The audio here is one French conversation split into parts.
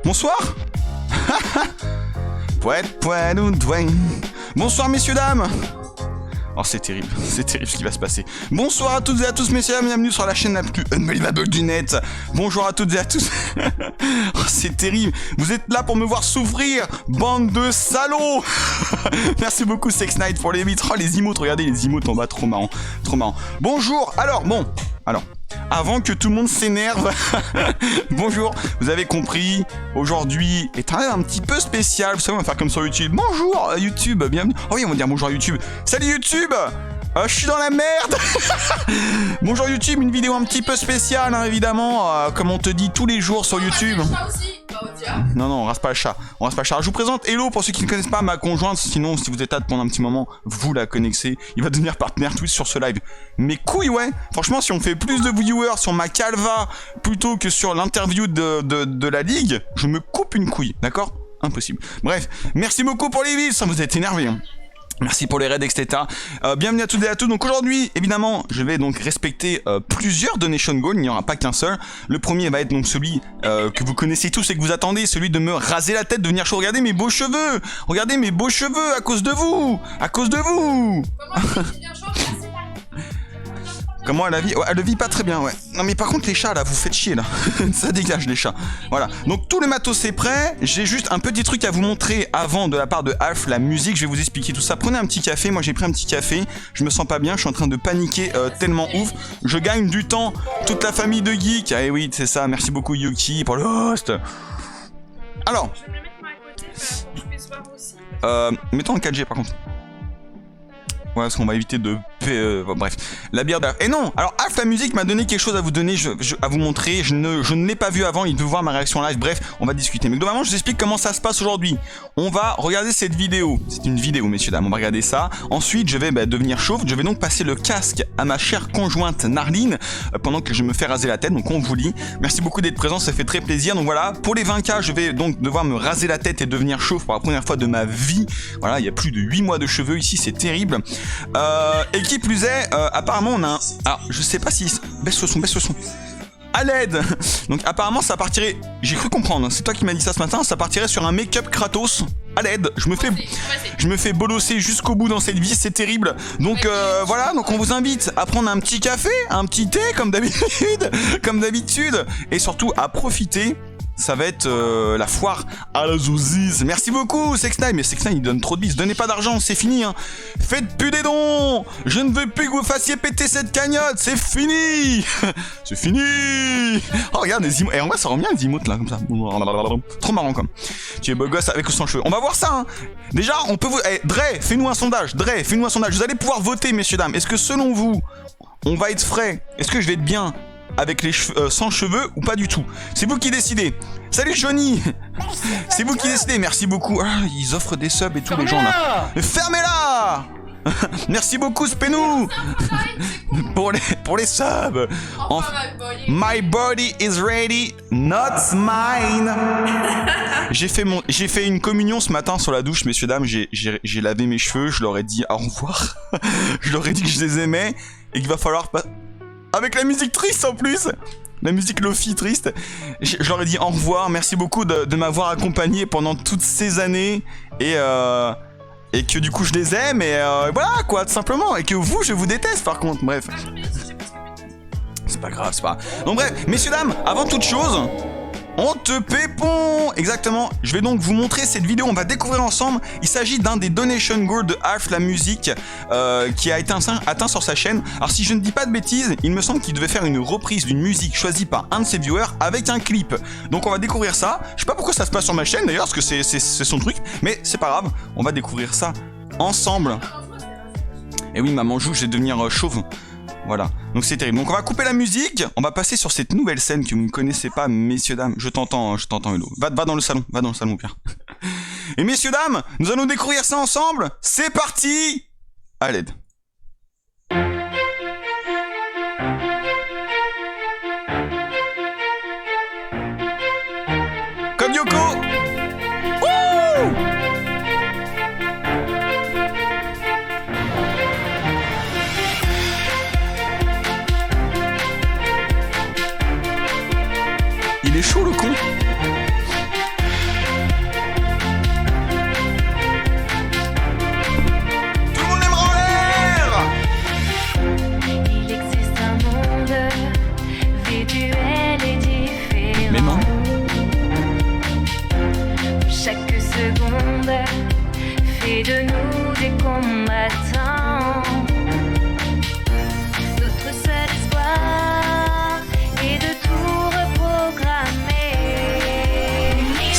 Bonsoir. Bonsoir messieurs dames. Oh c'est terrible ce qui va se passer. Bonsoir à toutes et à tous messieurs dames, bienvenue sur la chaîne la plus unbelievable du net. Bonjour à toutes et à tous. Oh, c'est terrible, vous êtes là pour me voir souffrir, bande de salauds. Merci beaucoup Sex Knight pour les vitres. Oh les emotes, regardez les emotes en bas, trop marrant. Bonjour, alors, avant que tout le monde s'énerve, bonjour, vous avez compris, aujourd'hui est un petit peu spécial, vous savez on va faire comme sur YouTube. Bonjour YouTube, bienvenue. Oh oui on va dire bonjour à YouTube. Salut YouTube, je suis dans la merde. Bonjour YouTube, une vidéo un petit peu spéciale hein, évidemment, comme on te dit tous les jours sur YouTube. Non, on rase pas le chat. Je vous présente Hello pour ceux qui ne connaissent pas ma conjointe. Sinon, si vous êtes là pendant un petit moment, vous la connaissez. Il va devenir partenaire Twitch sur ce live. Mais couilles, ouais. Franchement, si on fait plus de viewers sur ma calva plutôt que sur l'interview de la ligue, je me coupe une couille. D'accord ? Impossible. Bref, merci beaucoup pour les villes. Ça vous êtes énervé. Hein. Merci pour les raids, etc. Bienvenue à toutes et à tous. Donc aujourd'hui, évidemment, je vais donc respecter plusieurs donation goals. Il n'y aura pas qu'un seul. Le premier va être donc celui que vous connaissez tous et que vous attendez, celui de me raser la tête, de venir chaud. Regardez mes beaux cheveux. Regardez mes beaux cheveux à cause de vous. Comment elle la vit? Ouais, elle le vit pas très bien, ouais. Non mais par contre les chats là, vous faites chier là. Ça dégage les chats. Voilà. Donc tout le matos est prêt. J'ai juste un petit truc à vous montrer avant de la part de Alf, la musique. Je vais vous expliquer tout ça. Prenez un petit café. Moi j'ai pris un petit café. Je me sens pas bien. Je suis en train de paniquer tellement ouf. Je gagne du temps. Toute la famille de geeks. Ah oui, c'est ça. Merci beaucoup Yuki pour le host. Alors. Je vais me mettre moi à côté pour que je puisse voir aussi. Mettons en 4G par contre. Ouais, parce qu'on va éviter de... bref, la bière d'Alf. Et non, alors Alf la musique m'a donné quelque chose à vous donner, à vous montrer. Je ne l'ai pas vu avant, il veut voir ma réaction live. Bref, on va discuter. Mais globalement, je vous explique comment ça se passe aujourd'hui. On va regarder cette vidéo. C'est une vidéo, messieurs, dames. On va regarder ça. Ensuite, je vais devenir chauve. Je vais donc passer le casque à ma chère conjointe Narline pendant que je me fais raser la tête. Donc, on vous lit. Merci beaucoup d'être présent, ça fait très plaisir. Donc voilà, pour les 20K, je vais donc devoir me raser la tête et devenir chauve pour la première fois de ma vie. Voilà, il y a plus de 8 mois de cheveux ici, c'est terrible. Et qui plus est, apparemment on a un... Alors, je sais pas si... Baisse le son. À l'aide. Donc apparemment ça partirait... J'ai cru comprendre, c'est toi qui m'as dit ça ce matin, ça partirait sur un make-up Kratos. À l'aide, je me fais bolosser jusqu'au bout dans cette vie, c'est terrible. Donc voilà, donc on vous invite à prendre un petit café, un petit thé comme d'habitude, et surtout à profiter. Ça va être la foire à la zouzise. Merci beaucoup Sextime. Mais Sextime il donne trop de bis. Donnez pas d'argent, c'est fini hein. Faites plus des dons. Je ne veux plus que vous fassiez péter cette cagnotte. C'est fini. C'est fini. Oh regarde les emotes. Et en vrai ça rend bien les emotes là comme ça. Trop marrant comme. Tu es beau gosse avec ou sans cheveux. On va voir ça hein. Déjà on peut vous... Dre, fais-nous un sondage. Vous allez pouvoir voter messieurs dames. Est-ce que selon vous on va être frais? Est-ce que je vais être bien avec les cheveux, sans cheveux ou pas du tout? C'est vous qui décidez. Salut Johnny. C'est vous qui décidez, merci beaucoup. Ah, ils offrent des subs et tous les gens là. Fermez-la. Merci beaucoup Spenou pour les subs. My body is ready, not mine. J'ai fait une communion ce matin sur la douche, messieurs dames. J'ai lavé mes cheveux, je leur ai dit au revoir. Je leur ai dit que je les aimais et qu'il va falloir avec la musique triste en plus. La musique Lofi triste. Je leur ai dit au revoir. Merci beaucoup de m'avoir accompagné pendant toutes ces années. Et que du coup je les aime. Et voilà quoi, tout simplement. Et que vous, je vous déteste par contre. Bref. C'est pas grave, c'est pas grave. Donc bref, messieurs, dames, avant toute chose... On te pépon. Exactement, je vais donc vous montrer cette vidéo, on va découvrir ensemble. Il s'agit d'un des donation goals de Alf la musique qui a été atteint sur sa chaîne. Alors si je ne dis pas de bêtises, il me semble qu'il devait faire une reprise d'une musique choisie par un de ses viewers avec un clip. Donc on va découvrir ça. Je sais pas pourquoi ça se passe sur ma chaîne d'ailleurs, parce que c'est son truc, mais c'est pas grave, on va découvrir ça ensemble. Et oui maman joue, je vais devenir chauve. Voilà, donc c'est terrible. Donc on va couper la musique, on va passer sur cette nouvelle scène que vous ne connaissez pas, messieurs, dames. Je t'entends Hello. Va dans le salon, mon père. Et messieurs, dames, nous allons découvrir ça ensemble. C'est parti. À l'aide. Comme Yoko. Wouh. Il est chaud le con.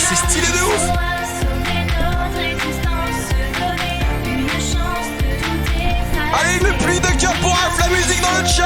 c'est stylé de ouf. Allez, une pluie de cœur pour Alf la musique dans le chat.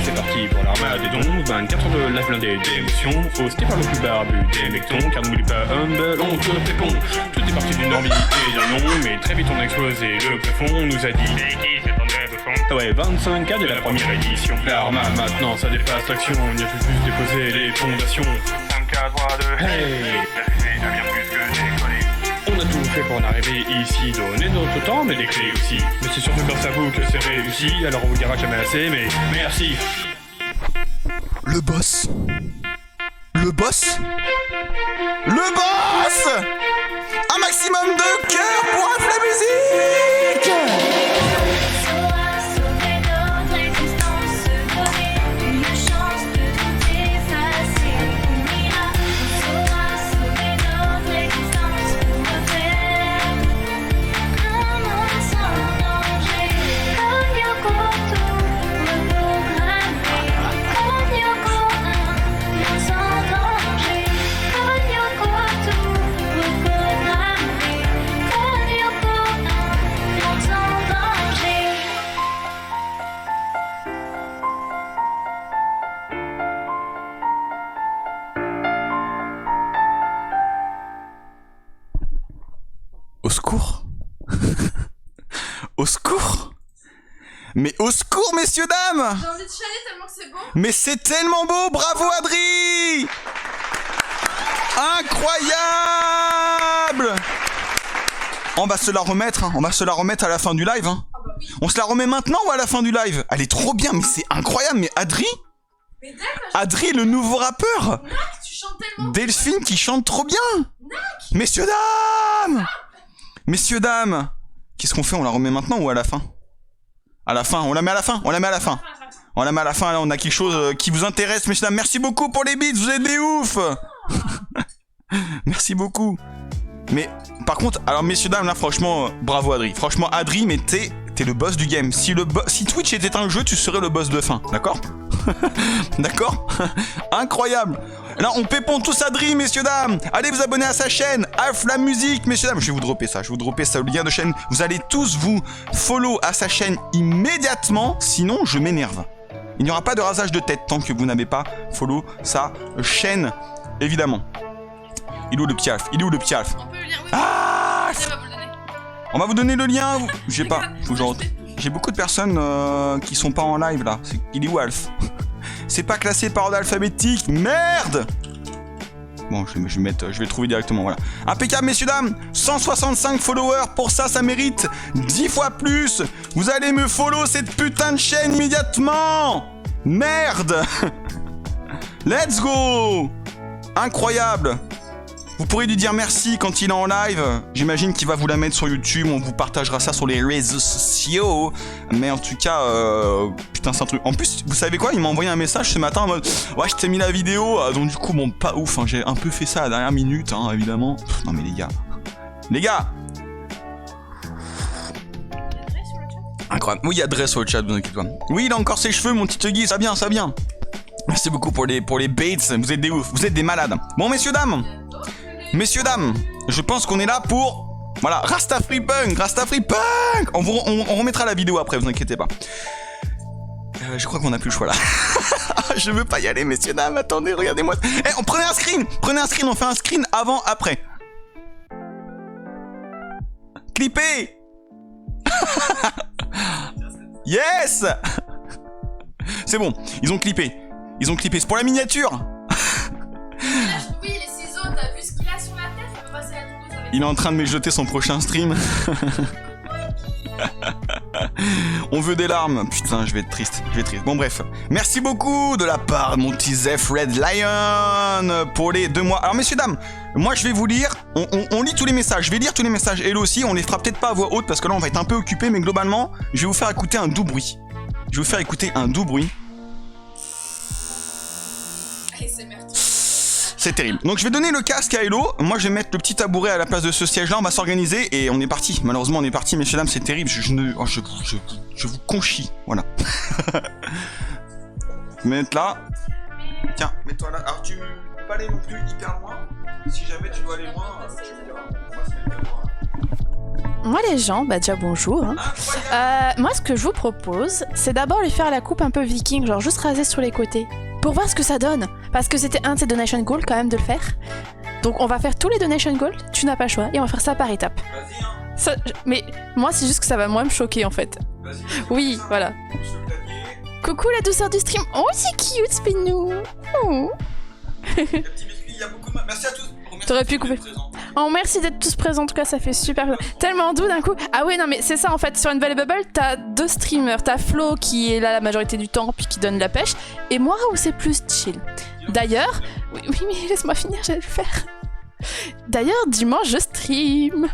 C'est parti pour l'armade des dons, 24 heures de la blindée d'émotions, hosté par le plus barbu des mectons, car n'oublie pas Humble, on te répond. Tout est parti d'une envie et d'un nom, mais très vite on a explosé le plafond, on nous a dit mais qui c'est ton rêve de fond. Ouais, 25K de la première édition. L'armade maintenant ça dépasse l'action, on y a tout juste déposé les fondations. 5K droit de hey, l'arrivée a bien plus que décoller. On a tout fait pour en arriver ici, donner notre temps, mais des clés aussi. Mais c'est surtout grâce à vous que c'est réussi, alors on vous le dira jamais assez, mais merci. Le boss. Le boss. Le boss. Un maximum de cœur pour Alf la musique. Au secours. Au secours. Mais au secours, messieurs, dames. J'ai envie de chialer tellement que c'est beau. Mais c'est tellement beau. Bravo, Adri. Incroyable. On va se la remettre, hein. On va se la remettre à la fin du live, hein. Ah bah oui. On se la remet maintenant ou à la fin du live? Elle est trop bien, mais c'est incroyable. Mais Adri, Mais Dave, Adri, le nouveau rappeur. Nac, tu chantes tellement. Delphine qui chante trop bien. Nac. Messieurs, dames. Messieurs, dames. Qu'est-ce qu'on fait? On la remet maintenant ou à la fin? À la fin, on la met à la fin, on la met à la fin. On la met à la fin, là on a quelque chose qui vous intéresse, messieurs, dames. Merci beaucoup pour les beats, vous êtes des oufs. Merci beaucoup. Mais par contre, alors messieurs, dames, là franchement, bravo Adri. Franchement Adri, mais t'es le boss du game. Si Twitch était un jeu, tu serais le boss de fin, d'accord? D'accord? Incroyable. Là, on pépon tous Adri, messieurs, dames. Allez vous abonner à sa chaîne, Alf la musique, messieurs, dames. Je vais vous dropper ça, le lien de chaîne. Vous allez tous vous follow à sa chaîne immédiatement, sinon je m'énerve. Il n'y aura pas de rasage de tête tant que vous n'avez pas follow sa chaîne, évidemment. Il est où le petit Alf? Il est où le petit Alf? On peut le lire, oui. Ah, Alf va vous le donner. on va vous donner le lien. J'ai pas. Faut que je rentre. J'ai beaucoup de personnes qui sont pas en live là. Il est où Alf? C'est pas classé par ordre alphabétique. Merde. Bon, je vais le trouver directement. Voilà. Impeccable, messieurs, dames. 165 followers. Pour ça, ça mérite 10 fois plus. Vous allez me follow cette putain de chaîne immédiatement. Merde. Let's go. Incroyable. Vous pourrez lui dire merci quand il est en live. J'imagine qu'il va vous la mettre sur YouTube. On vous partagera ça sur les réseaux sociaux. Mais en tout cas, putain, c'est un truc. En plus, vous savez quoi? Il m'a envoyé un message ce matin en mode ouais, je t'ai mis la vidéo. Donc, du coup, bon, pas ouf. Hein. J'ai un peu fait ça à la dernière minute, hein, évidemment. Pff, non, mais les gars. Les gars! Incroyable. Oui, il y a Dress sur le chat, vous inquiétez pas. Oui, il a encore ses cheveux, mon petit Guy. Ça vient, ça vient. Merci beaucoup pour les baits. Vous êtes des ouf. Vous êtes des malades. Bon, messieurs, dames. Messieurs, dames, je pense qu'on est là pour... Voilà, Rastafari Punk, Rastafari Punk. On remettra la vidéo après, vous inquiétez pas. Je crois qu'on a plus le choix là. Je veux pas y aller, messieurs, dames, attendez, regardez-moi. Eh, prenez un screen, on fait un screen avant, après. Clippez. Yes. C'est bon, ils ont clippé. C'est pour la miniature. Oui, les ciseaux, t'as vu ce qu'il a sur la tête? On peut passer la tondeuse avec. Il est en train de me jeter son prochain stream. On veut des larmes. Putain, je vais être triste. Bon, bref. Merci beaucoup de la part de mon petit Zef Red Lion pour les 2 mois. Alors, messieurs, dames, moi, je vais vous lire. On lit tous les messages. Je vais lire tous les messages. Hello aussi, on les fera peut-être pas à voix haute parce que là, on va être un peu occupé. Mais globalement, je vais vous faire écouter un doux bruit. Je vais vous faire écouter un doux bruit. C'est terrible. Donc je vais donner le casque à Hello. Moi je vais mettre le petit tabouret à la place de ce siège là. On va s'organiser et on est parti. Malheureusement on est parti, messieurs dames, c'est terrible. Je vous conchis. Voilà. Je vais mettre là. Tiens, mets-toi là. Alors tu peux pas aller non plus hyper loin. Si jamais tu dois aller loin, tu me diras. On va se mettre loin. Moi les gens, bah déjà bonjour. Hein. Moi ce que je vous propose, c'est d'abord lui faire la coupe un peu viking, genre juste raser sur les côtés. Pour voir ce que ça donne. Parce que c'était un de ses donation goals quand même de le faire. Donc on va faire tous les donation goals, tu n'as pas le choix, et on va faire ça par étapes. Vas-y hein. Ça, mais moi c'est juste que ça va moins me choquer en fait. Vas-y. Oui, ça, voilà. pousse le clavier. Coucou la douceur du stream. Oh c'est cute Spinou. Oh. Les petits biscuits, il y a beaucoup de... Merci à tous. T'aurais pu couper. Oh merci d'être tous présents, en tout cas ça fait super tellement doux d'un coup. Ah ouais non mais c'est ça en fait, sur Unvaluable Bubble t'as deux streamers, t'as Flo qui est là la majorité du temps puis qui donne la pêche, et moi où c'est plus chill. D'ailleurs, oui mais laisse-moi finir, j'allais le faire. D'ailleurs dimanche je stream.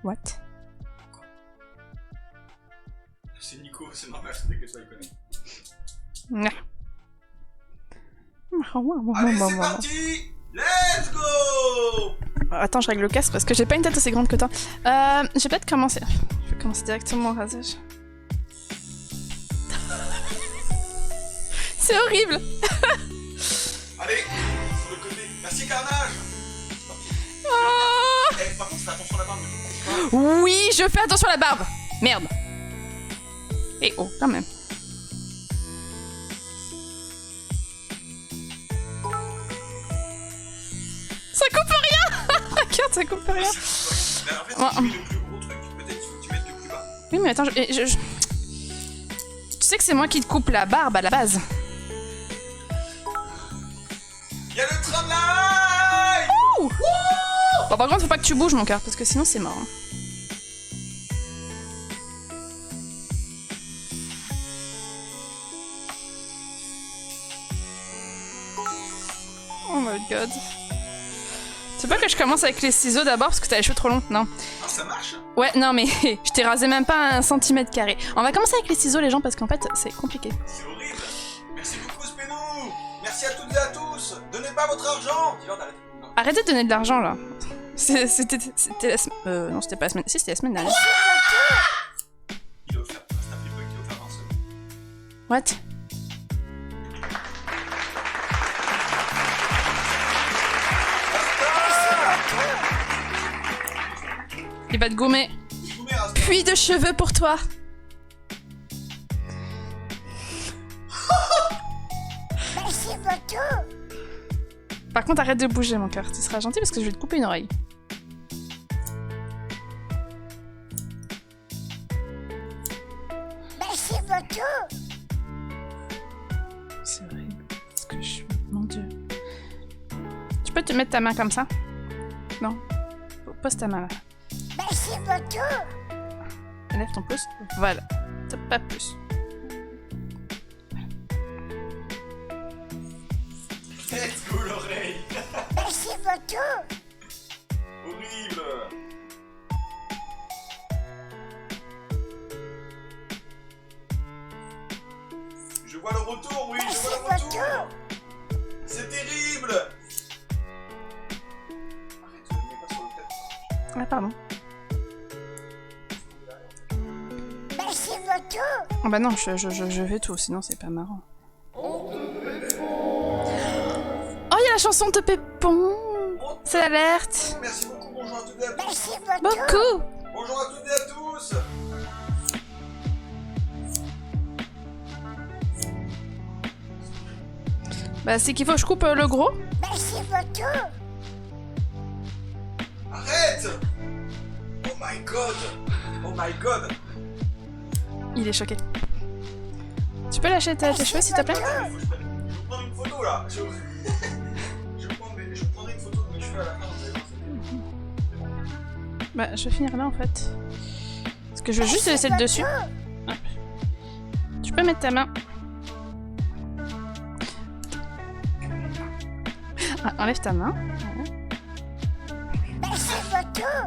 What? C'est Nico, c'est normal, c'était que toi il connaît. Allez, c'est parti! Let's go! Attends, je règle le casque parce que j'ai pas une tête aussi grande que toi. Je vais peut-être commencer. Je vais commencer directement au rasage. C'est horrible! Allez, sur le côté. Merci Carnage! Oh Eh, par contre, fais attention à la barbe. oui, je fais attention à la barbe! Merde! Et oh, quand même. Ça coupe rien! Regarde, ça coupe rien. Mais en fait, Ouais. si tu mets le plus gros truc, peut-être qu'il faut que tu mettes le plus bas. Oui, mais attends, tu sais que c'est moi qui te coupe la barbe à la base. Y'a le train de live! Ouh. Bon, par contre, faut pas que tu bouges, mon cœur, parce que sinon c'est mort. Hein. Oh my god. C'est pas que je commence avec les ciseaux d'abord parce que t'as les cheveux trop longs, non. Ah, ça marche? Ouais, non mais je t'ai rasé même pas 1 cm carré. On va commencer avec les ciseaux les gens parce qu'en fait c'est compliqué. C'est horrible! Merci beaucoup, Spenou! Merci à toutes et à tous! Donnez pas votre argent! Dis-leur d'arrêter. Arrêtez de donner de l'argent là. C'était la semaine... non c'était pas la semaine... Si c'était la semaine dernière. Il a offert. C'est un flipper qui a offert un seul. What? Il va te gommer. Puis de cheveux pour toi. Par contre, arrête de bouger, mon cœur. Tu seras gentil parce que je vais te couper une oreille. C'est horrible. Parce que je... Mon Dieu. Tu peux te mettre ta main comme ça? Non. Pose ta main là. Lève ton pouce. Voilà. Pas plus. Let's go l'oreille! Horrible! Je vois le retour, oui, je vois le retour! C'est terrible! Arrête, ne mets pas sur le tête. Ah, pardon. Ah bah non, je fais tout, sinon c'est pas marrant. Oh, il y a la chanson de Pépon. C'est l'alerte. Merci beaucoup, bonjour à toutes et à tous! Beaucoup. Bonjour à toutes et à tous! Bah c'est qu'il faut que je coupe le gros. Arrête! Oh my god! Oh my god! Il est choqué. Tu peux lâcher tes cheveux s'il te plaît? Je vais vous prendre une photo là! Je prendrai une photo de mes cheveux à la fin, vous allez voir, c'est bon. Bah je vais finir là en fait. Parce que je veux juste laisser le dessus. Hop. Tu peux mettre ta main. Ah, enlève ta main. Voilà.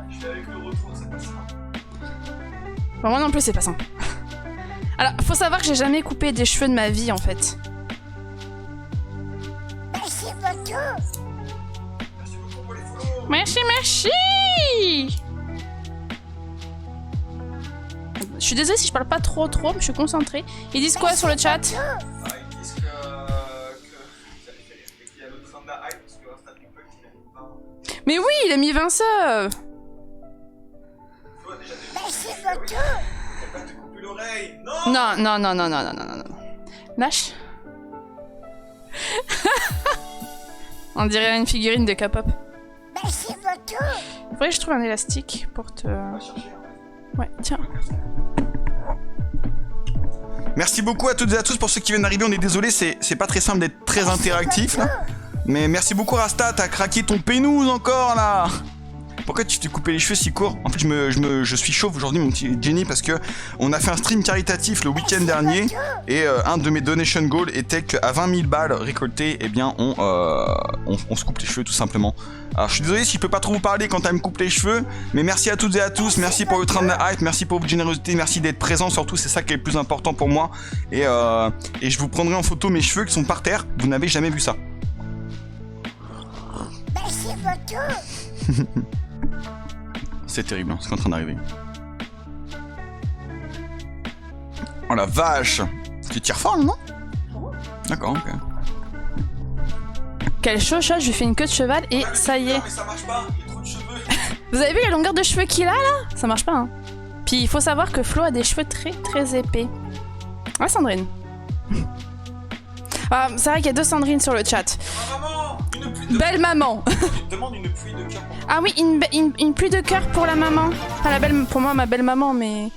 Je fais avec Bon, moi non plus, c'est pas ça. Alors, faut savoir que j'ai jamais coupé des cheveux de ma vie, en fait. Merci beaucoup. Merci beaucoup pour les follow. Merci, merci. Je suis désolée si je parle pas trop, mais je suis concentrée. Ils disent quoi sur le chat? Ah, ils disent qu'il y a le train de la hype parce que Rasta People qui a mis 20. Mais oui, il a mis 20 subs. Flo a déjà des Merci Ah oui. beaucoup. Elle va te couper l'oreille. Non. Non. Lâche. On dirait une figurine de K-pop. Merci beaucoup. Faudrait que je trouve un élastique pour te... On va chercher. Ouais, tiens. Merci beaucoup à toutes et à tous pour ceux qui viennent d'arriver. On est désolé, c'est pas très simple d'être très interactif là. Mais merci beaucoup Rasta, t'as craqué ton pénouse encore là. Pourquoi tu t'es coupé les cheveux si courts? En fait, je suis chauve aujourd'hui, mon petit Jenny, parce que on a fait un stream caritatif le week-end dernier et un de mes donation goals était qu'à 20 000 balles récoltées, eh bien, on se coupe les cheveux tout simplement. Alors, je suis désolé si je peux pas trop vous parler quand elle me coupe les cheveux, mais merci à toutes et à tous, merci pour le train de la hype, merci pour votre générosité, merci d'être présent, surtout c'est ça qui est le plus important pour moi. Et je vous prendrai en photo mes cheveux qui sont par terre, vous n'avez jamais vu ça. Merci beaucoup. C'est terrible, hein, ce qui est en train d'arriver. Oh la vache! Tu tires fort, non? D'accord, ok. Quel chocha, je lui fais une queue de cheval et ça y est. Mais ça marche pas, il y a trop de cheveux. Vous avez vu la longueur de cheveux qu'il a là? Ça marche pas, hein. Puis il faut savoir que Flo a des cheveux très très épais. Ouais, Sandrine. Ah, c'est vrai qu'il y a 2 Sandrine sur le chat. Ah, maman, une pluie de... Belle maman. Demande une pluie de cœur. Ah oui, une pluie de cœur pour la maman. Pas la belle, pour moi, ma belle maman, mais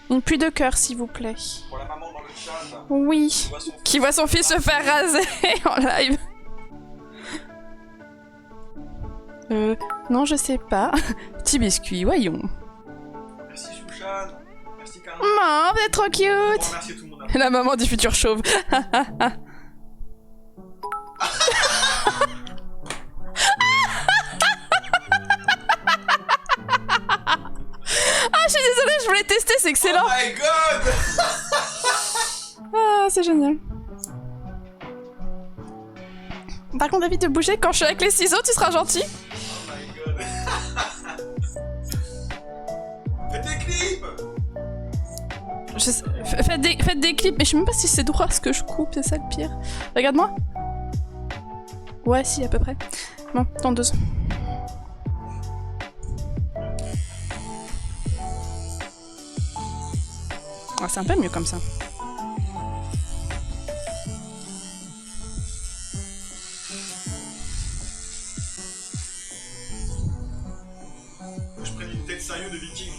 une pluie de cœur, s'il vous plaît. Pour la maman dans le chat. Oui. Qui voit son fils se faire raser en live. Non, je sais pas. Petit biscuit, voyons. Merci Chouchan. Merci Karine. Maman, vous êtes trop cute. Merci à tout le monde. La maman du futur chauve. Ah, je suis désolée, je voulais tester, c'est excellent. Oh my god. Ah, c'est génial. Par contre, évite de bouger quand je suis avec les ciseaux, tu seras gentil. Oh my god. Faites des clips. Faites des clips, mais je sais même pas si c'est droit ce que je coupe, c'est ça le pire. Regarde-moi. Ouais, si, à peu près. Bon, tendeuse. Ah, c'est un peu mieux comme ça. Faut que je prenne une tête sérieuse de viking.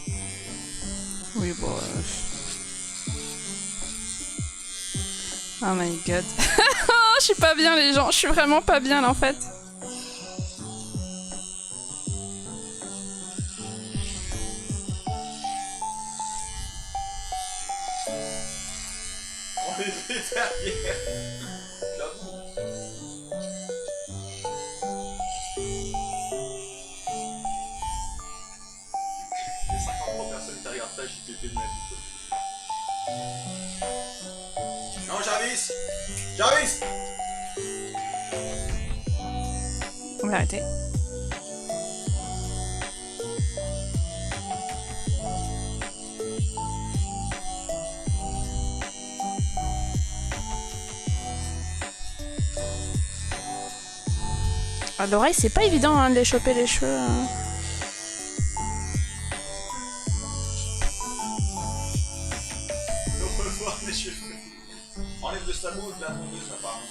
Oui, bon. Oh my god. Je suis pas bien, les gens. Je suis vraiment pas bien, là, en fait. On est derrière. J'avoue. Les 53 personnes qui regardent ça, j'ai pété de ma vie. Non, Jarvis! Jarvis! On va arrêter. À l'oreille, c'est pas évident hein, de les choper les cheveux. Hein. On peut voir mes cheveux. Enlève le sabot de la tondeuse, apparemment.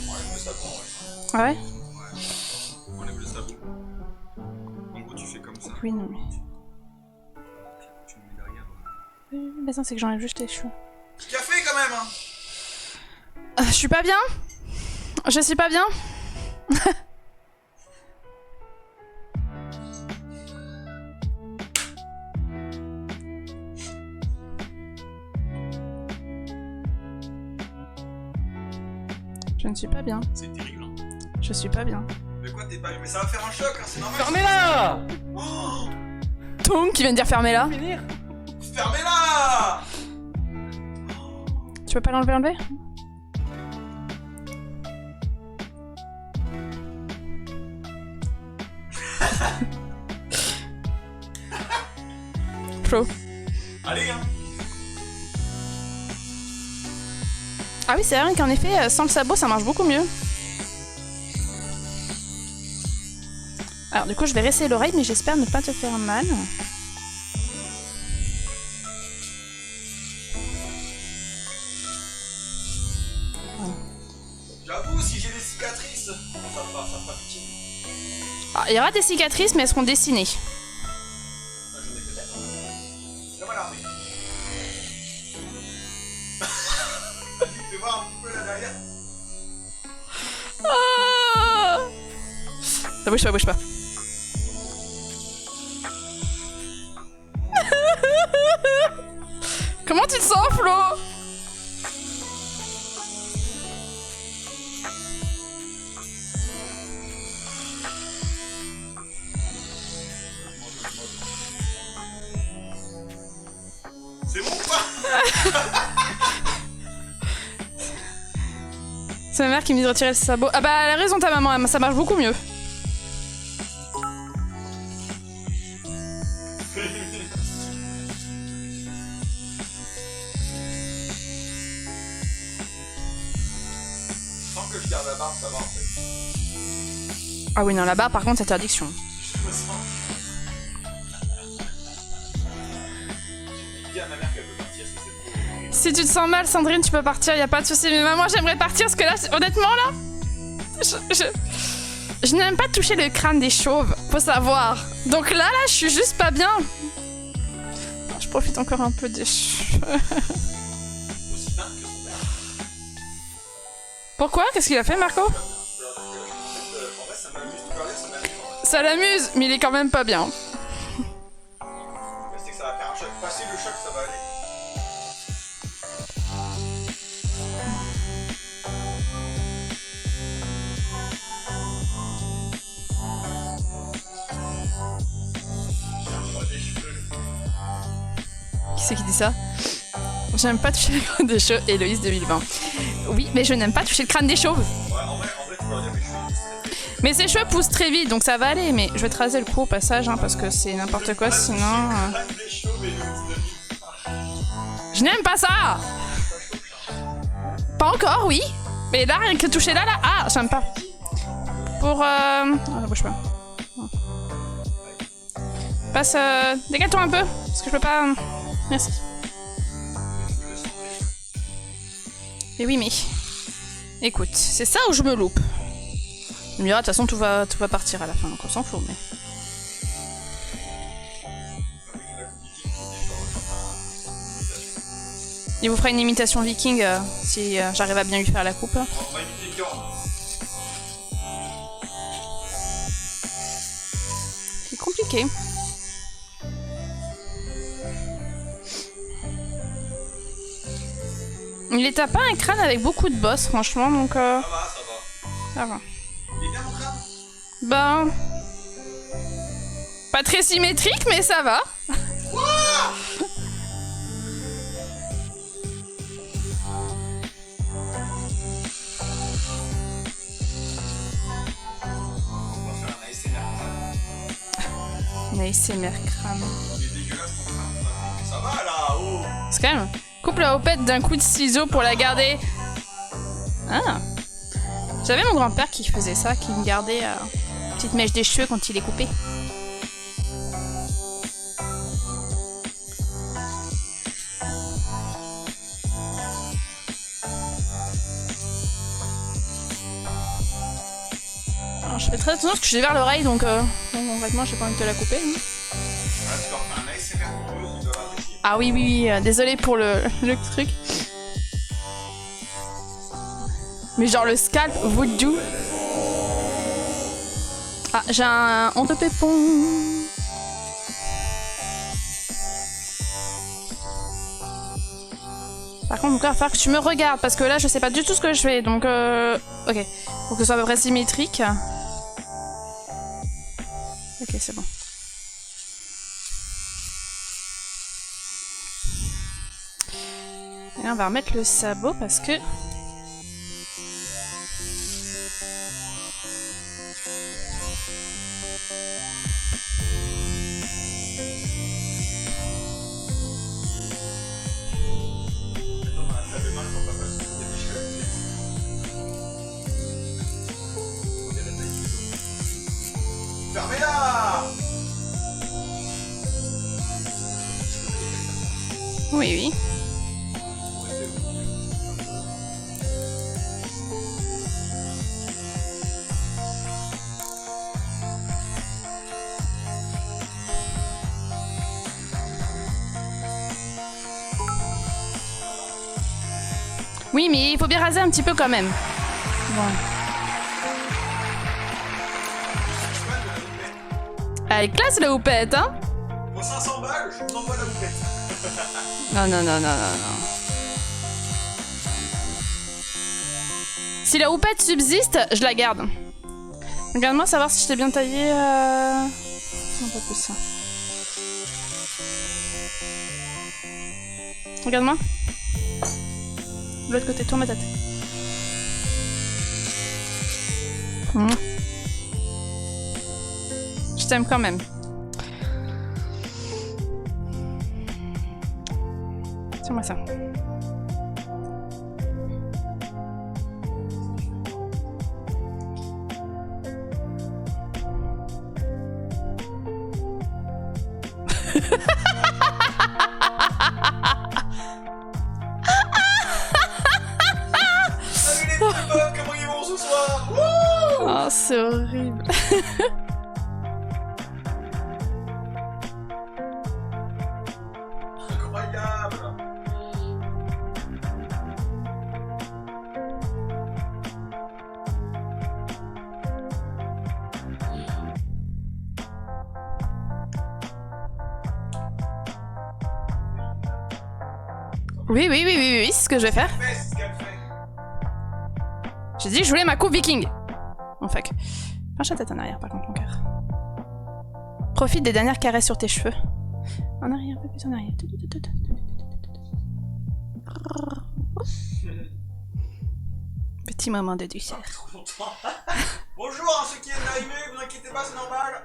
Enlève le sabot, ouais. Ah ouais? Enlève le sabot. En gros, tu fais comme ça. Oui, non mais... Tu me mets derrière. Mais ça, c'est que j'enlève juste les cheveux. Petit café quand même, hein! Je suis pas bien. Je suis pas bien. Je ne suis pas bien. C'est terrible, hein. Je suis pas bien. De quoi t'es pas... Mais ça va faire un choc, hein, c'est normal. Fermez-la! Oh Tong qui vient de dire fermez-la. Fermez-la! Tu peux pas l'enlever? Flo. Allez, hein. Ah oui, c'est vrai qu'en effet, sans le sabot, ça marche beaucoup mieux. Alors du coup, je vais réessayer l'oreille, mais j'espère ne pas te faire mal. J'avoue, si j'ai des cicatrices, ça fera victime. Alors, il y aura des cicatrices, mais elles seront dessinées. J'en ai peut-être. Là, voilà, oui. Fais voir un petit peu là derrière. Ah, bouge pas, bouge pas. Comment tu te sens, Flo? C'est bon ou pas? C'est ma mère qui me dit de retirer le sabot. Ah bah, elle a raison ta maman, ça marche beaucoup mieux. Tant que je garde la barbe, ça va en fait. Ah oui, non, là-bas, par contre, c'est interdiction. Je me sens. Je dis à ma mère qu'elle peut partir si c'est trop. Si tu te sens mal, Sandrine, tu peux partir, y a pas de souci. Mais maman, j'aimerais partir parce que là, honnêtement, là, je n'aime pas toucher le crâne des chauves, faut savoir. Donc là, je suis juste pas bien. Je profite encore un peu des cheveux. Aussi dingue que son père. Pourquoi? Qu'est-ce qu'il a fait, Marco? En vrai, ça m'amuse de parler, ça m'amuse. Ça l'amuse, mais il est quand même pas bien. C'est que ça va faire un choc. Passer le choc, ça va aller. Qui c'est qui dit ça? J'aime pas toucher le crâne des cheveux, Héloïse 2020. Oui, mais je n'aime pas toucher le crâne des chauves. Ouais, en vrai, tu peux leur dire, mais je suis. Mais ses cheveux poussent très vite, donc ça va aller. Mais je vais te raser le cou au passage, hein, parce que c'est n'importe quoi sinon. Je n'aime pas ça! Pas encore, oui. Mais là, rien que toucher là, ah, j'aime pas. Pour. Ah, bouge pas. Passe. Décale-toi un peu, parce que je peux pas. Merci. Mais oui, mais. Écoute, c'est ça où je me loupe. Tu me diras, de toute façon, tout va partir à la fin, donc on s'en fout, mais. Il vous fera une imitation viking si j'arrive à bien lui faire la coupe. On va éviter Bjorn. C'est compliqué. Il a pas un crâne avec beaucoup de bosses, franchement, donc Ça va. ça va. Il est bien mon crâne? Ben. Pas très symétrique, mais ça va. On va faire un ASMR crâne. Un ASMR crâne. Il est dégueulasse ton crâne. Ça va là, oh! C'est quand même. Coupe la hopette d'un coup de ciseau pour la garder. Ah. J'avais mon grand-père qui faisait ça, qui me gardait une petite mèche des cheveux quand il est coupé. Alors, je fais très attention parce que j'ai vers l'oreille, donc bon, concrètement, j'ai pas envie de te la couper. Hein. Là, tu leur fais un ASMR pour eux, ils doivent apprécier. Ah oui, oui, oui, désolé pour le truc. Mais genre le scalp voodoo. Ah, j'ai un honte pépon. Par contre, donc là, il va falloir que tu me regardes parce que là, je sais pas du tout ce que je fais. Donc, ok. Faut que ce soit à peu près symétrique. Ok, c'est bon. Et là, on va remettre le sabot parce que... Fermez-la! Oui, oui. Oui, mais il faut bien raser un petit peu quand même. Bon. Avec classe la houppette, hein? Pour 500 balles, je vous envoie la houppette. Non, non, non, non, non, non. Si la houppette subsiste, je la garde. Regarde-moi savoir si je t'ai bien taillé. Non, pas plus ça. Regarde-moi. De l'autre côté, tourne ma tête. Je t'aime quand même. Tiens-moi ça. Salut les petits potes, comment ils vont ce soir? Oh, c'est horrible. Incroyable! Oui, oui, oui, oui, oui, c'est ce que je vais faire. C'est ce qu'elle fait. J'ai dit que je voulais ma coupe viking. En fait. Penche la tête en arrière, par contre, mon cœur. Profite des dernières caresses sur tes cheveux. En arrière, un peu plus en arrière. Petit moment de douceur. Bonjour à ceux qui viennent d'arriver, vous inquiétez pas, c'est normal.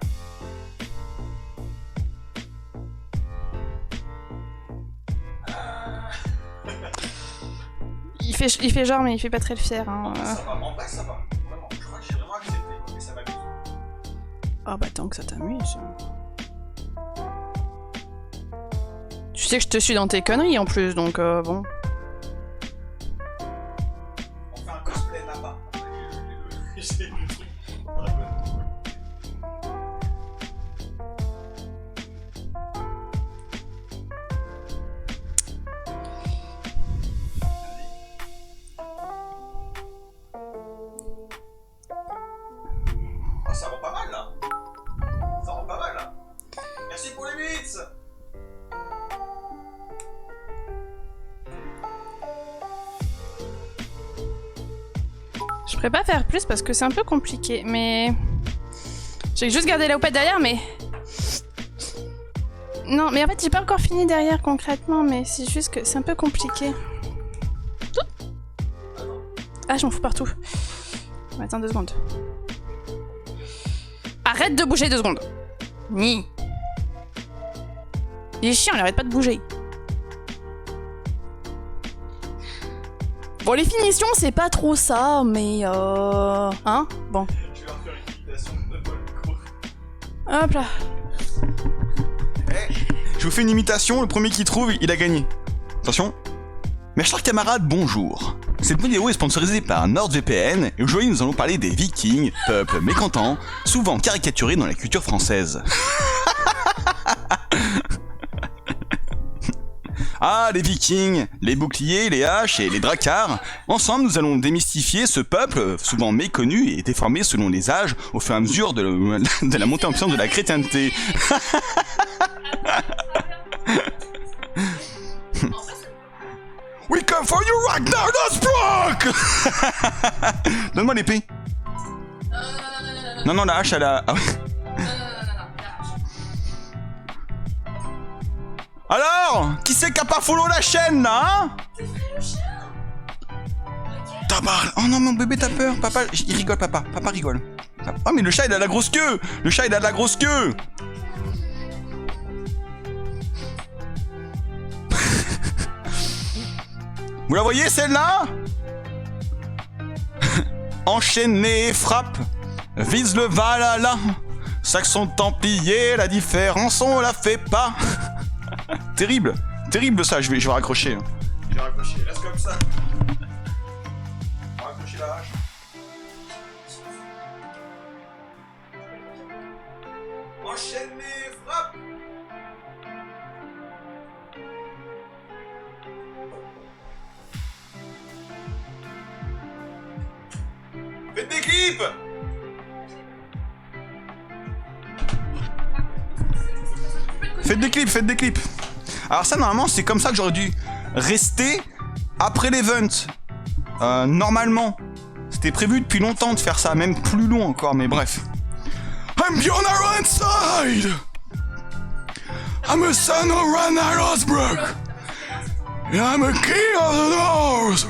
Il fait genre, mais il fait pas très le fier. Hein. Ça va, en vrai ça va. Vraiment, je crois que j'ai vraiment accepté, mais ça m'amuse. Ah bah tant que ça t'amuse. Tu sais que je te suis dans tes conneries en plus, donc bon. On fait un cosplay là-bas. J'ai le truc. Voilà. Ah, ça rend pas mal là. Ça rend pas mal là. Merci pour les bits. Je pourrais pas faire plus parce que c'est un peu compliqué, mais... J'ai juste gardé la houppette derrière, mais... Non, mais en fait, j'ai pas encore fini derrière concrètement, mais c'est juste que c'est un peu compliqué. Ah, je m'en fous partout. Attends 2 secondes. Arrête de bouger 2 secondes. Ni. Il est chiant, il arrête pas de bouger. Bon, les finitions, c'est pas trop ça, mais hein? Bon. Je vais leur faire une imitation de Paul Micro. Hop là. Je vous fais une imitation, le premier qui trouve, il a gagné. Attention. Mes chers camarades, bonjour. Cette vidéo est sponsorisée par NordVPN et aujourd'hui nous allons parler des Vikings, peuple mécontent, souvent caricaturé dans la culture française. Ah, les Vikings, les boucliers, les haches et les dracars. Ensemble, nous allons démystifier ce peuple, souvent méconnu et déformé selon les âges, au fur et à mesure de la montée en puissance de la chrétienté. We come for you right now, Nosbrook. Donne-moi l'épée. Non, non, la hache, elle a... Ah, ouais. Alors, qui c'est qui a pas follow la chaîne, là, hein? ça parle. Oh non, mon bébé, t'as peur. Papa, il rigole, papa. Papa rigole. Oh, mais le chat, il a la grosse queue. Le chat, il a de la grosse queue. Vous la voyez, celle-là? Enchaîné, frappe. Vise le Valhalla. Saxon Templier, la différence, on la fait pas. Terrible. Terrible ça, je vais raccrocher. Je vais raccrocher, reste comme ça. On va raccrocher la hache. Enchaîné, frappe. Faites des clips. Faites des clips. Alors ça, normalement, c'est comme ça que j'aurais dû rester après l'event. Normalement. C'était prévu depuis longtemps de faire ça, même plus long encore, mais bref. I'm Bjornar inside. I'm a son of Ragnar Osbrook. And I'm a king of the North.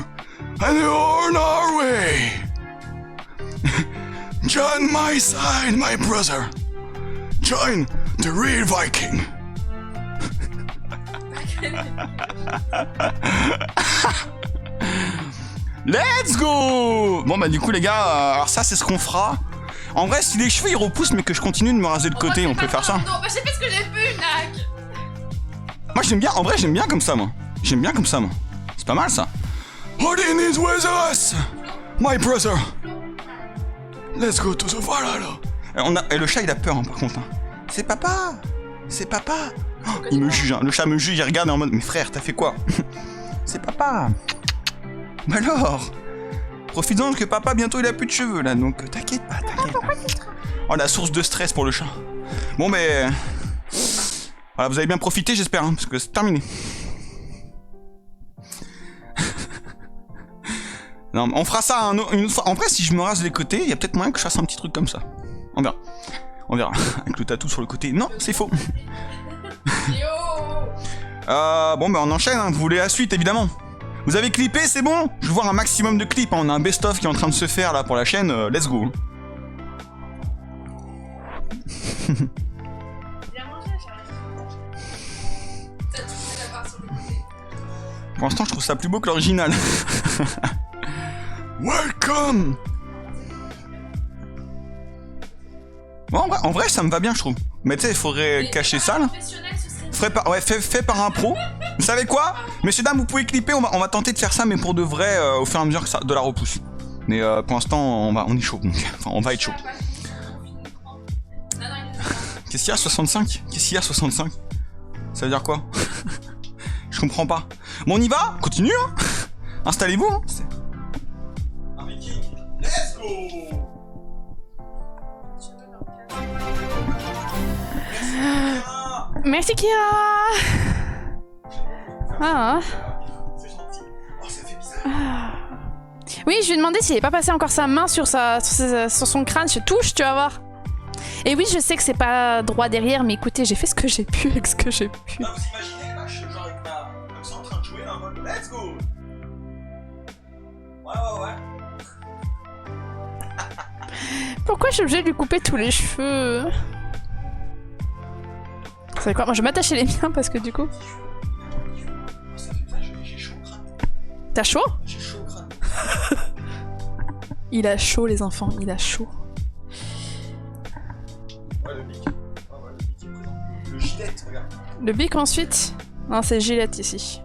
And you're Norway. Join my side, my brother. Join the real Viking. Let's go. Bon bah du coup les gars, alors ça c'est ce qu'on fera. En vrai si les cheveux ils repoussent mais que je continue de me raser le côté, on peut faire ça. Non, bah j'ai fait ce que j'ai pu, Nac. Moi j'aime bien, en vrai j'aime bien comme ça moi. J'aime bien comme ça moi. C'est pas mal ça. Odin is with us, my brother. Let's go to the Valhalla. Et le chat il a peur hein, par contre. Hein. C'est papa. C'est papa. Oh, il me juge, hein. Le chat me juge, il regarde en mode mais frère t'as fait quoi? C'est papa. Mais alors, profites-en que papa bientôt il a plus de cheveux là, donc t'inquiète pas, t'inquiète pas. Oh la source de stress pour le chat. Bon mais voilà, vous avez bien profité j'espère, hein, parce que c'est terminé. Non, on fera ça une autre fois. En vrai, si je me rase les côtés, il y a peut-être moyen que je fasse un petit truc comme ça. On verra. On verra. Avec le tatou sur le côté. Non, c'est faux. Bon bah on enchaîne, hein. Vous voulez la suite évidemment. Vous avez clippé, c'est bon? Je veux voir un maximum de clips, hein. On a un best-of qui est en train de se faire là pour la chaîne, let's go. Pour l'instant je trouve ça plus beau que l'original. Welcome. Bon, en vrai ça me va bien je trouve. Mais tu sais il faudrait cacher ça là. Fait par un pro. Vous savez quoi? Messieurs dames, vous pouvez clipper, on va tenter de faire ça, mais pour de vrai, au fur et à mesure que ça, de la repousse. Mais pour l'instant, on est chaud, donc. Enfin, on va être chaud. Qu'est-ce qu'il y a, 65? Qu'est-ce qu'il y a, 65? Ça veut dire quoi? Je comprends pas. Bon, on y va? Continue, hein. Installez-vous, hein. Un viking, let's go. Merci Kira. Ah. C'est gentil. Oh, ça fait bizarre. Oui, je lui ai demandé s'il n'avait pas passé encore sa main sur son crâne. Je touche, tu vas voir. Et oui, je sais que c'est pas droit derrière, mais écoutez, j'ai fait ce que j'ai pu avec ce que j'ai pu. Non, vous imaginez, là, je suis genre avec ma... comme ça en train de jouer là en mode let's go. Ouais. Pourquoi je suis obligée de lui couper tous les cheveux? Vous savez quoi? Moi je vais m'attacher les miens parce que du coup... Ça fait ça, j'ai chaud au crâne. T'as chaud? J'ai chaud au crâne. Il a chaud les enfants, il a chaud. Ouais, le bic. Ah ouais, le bic est présent. Le gilet, regarde. Le bic ensuite? Non, c'est Gillette ici.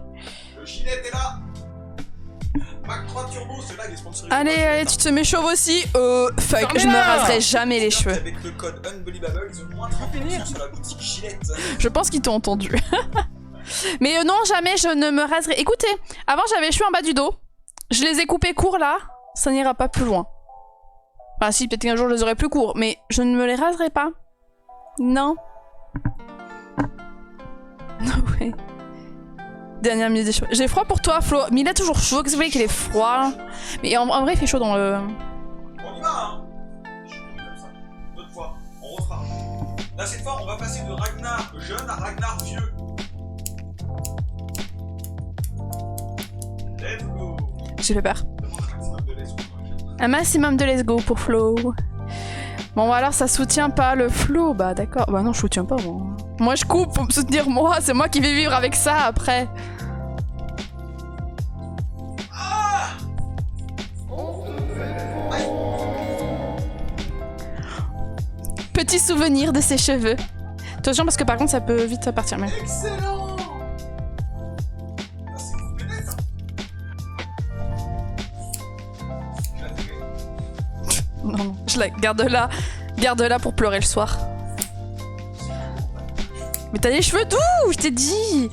Le gilet est là. Mac 3 Turbo, celui-là il est sponsorisé. Allez, tu te mets chauve aussi. Fuck, je me raserai jamais les cheveux. Avec le code Unbelievable, ils ont moins 30% sur la boutique Gillette. Je pense qu'ils t'ont entendu. Mais non, jamais je ne me raserai. Écoutez, avant j'avais les cheveux en bas du dos. Je les ai coupés courts là. Ça n'ira pas plus loin. Enfin si, peut-être qu'un jour je les aurai plus courts. Mais je ne me les raserai pas. Non. No way. Dernière minute des cheveux. J'ai froid pour toi, Flo. Mais il a toujours chaud. Qu'est-ce que vous voulez qu'il ait froid? Mais en vrai, il fait chaud dans le... On y va, hein. Je suis comme ça. Une autre fois, on refera. Là, cette fois, on va passer de Ragnar jeune à Ragnar vieux. Let's go. J'ai fait peur. Demande un maximum de Un maximum de let's go pour Flo. Bon, alors ça soutient pas le flow. Bah d'accord. Bah non, je soutiens pas moi. Moi je coupe pour me soutenir moi. C'est moi qui vais vivre avec ça après. Petit souvenir de ses cheveux. Attention parce que par contre ça peut vite partir. Mais... Excellent. Non, non, je la garde-la. Garde-la pour pleurer le soir. Mais t'as les cheveux doux, je t'ai dit.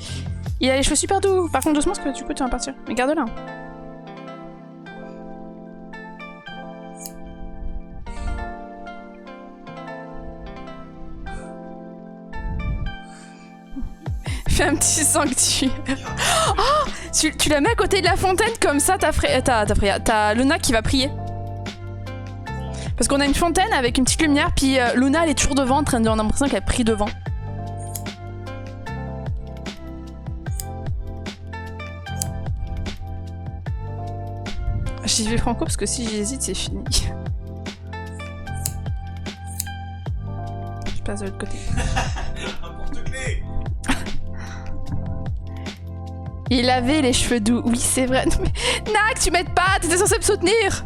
Il a les cheveux super doux. Par contre, doucement, parce que du coup, tu vas partir. Mais garde-la. Fais un petit sanctuaire. Oh, tu la mets à côté de la fontaine, comme ça, t'as Luna qui va prier. Parce qu'on a une fontaine avec une petite lumière, puis Luna elle est toujours devant, on a l'impression qu'elle prie devant. J'y vais franco parce que si j'hésite c'est fini. Je passe de l'autre côté. Un porte-clés. Il avait les cheveux doux, oui c'est vrai. Non, mais... Nac, tu m'aides pas, t'étais censé me soutenir.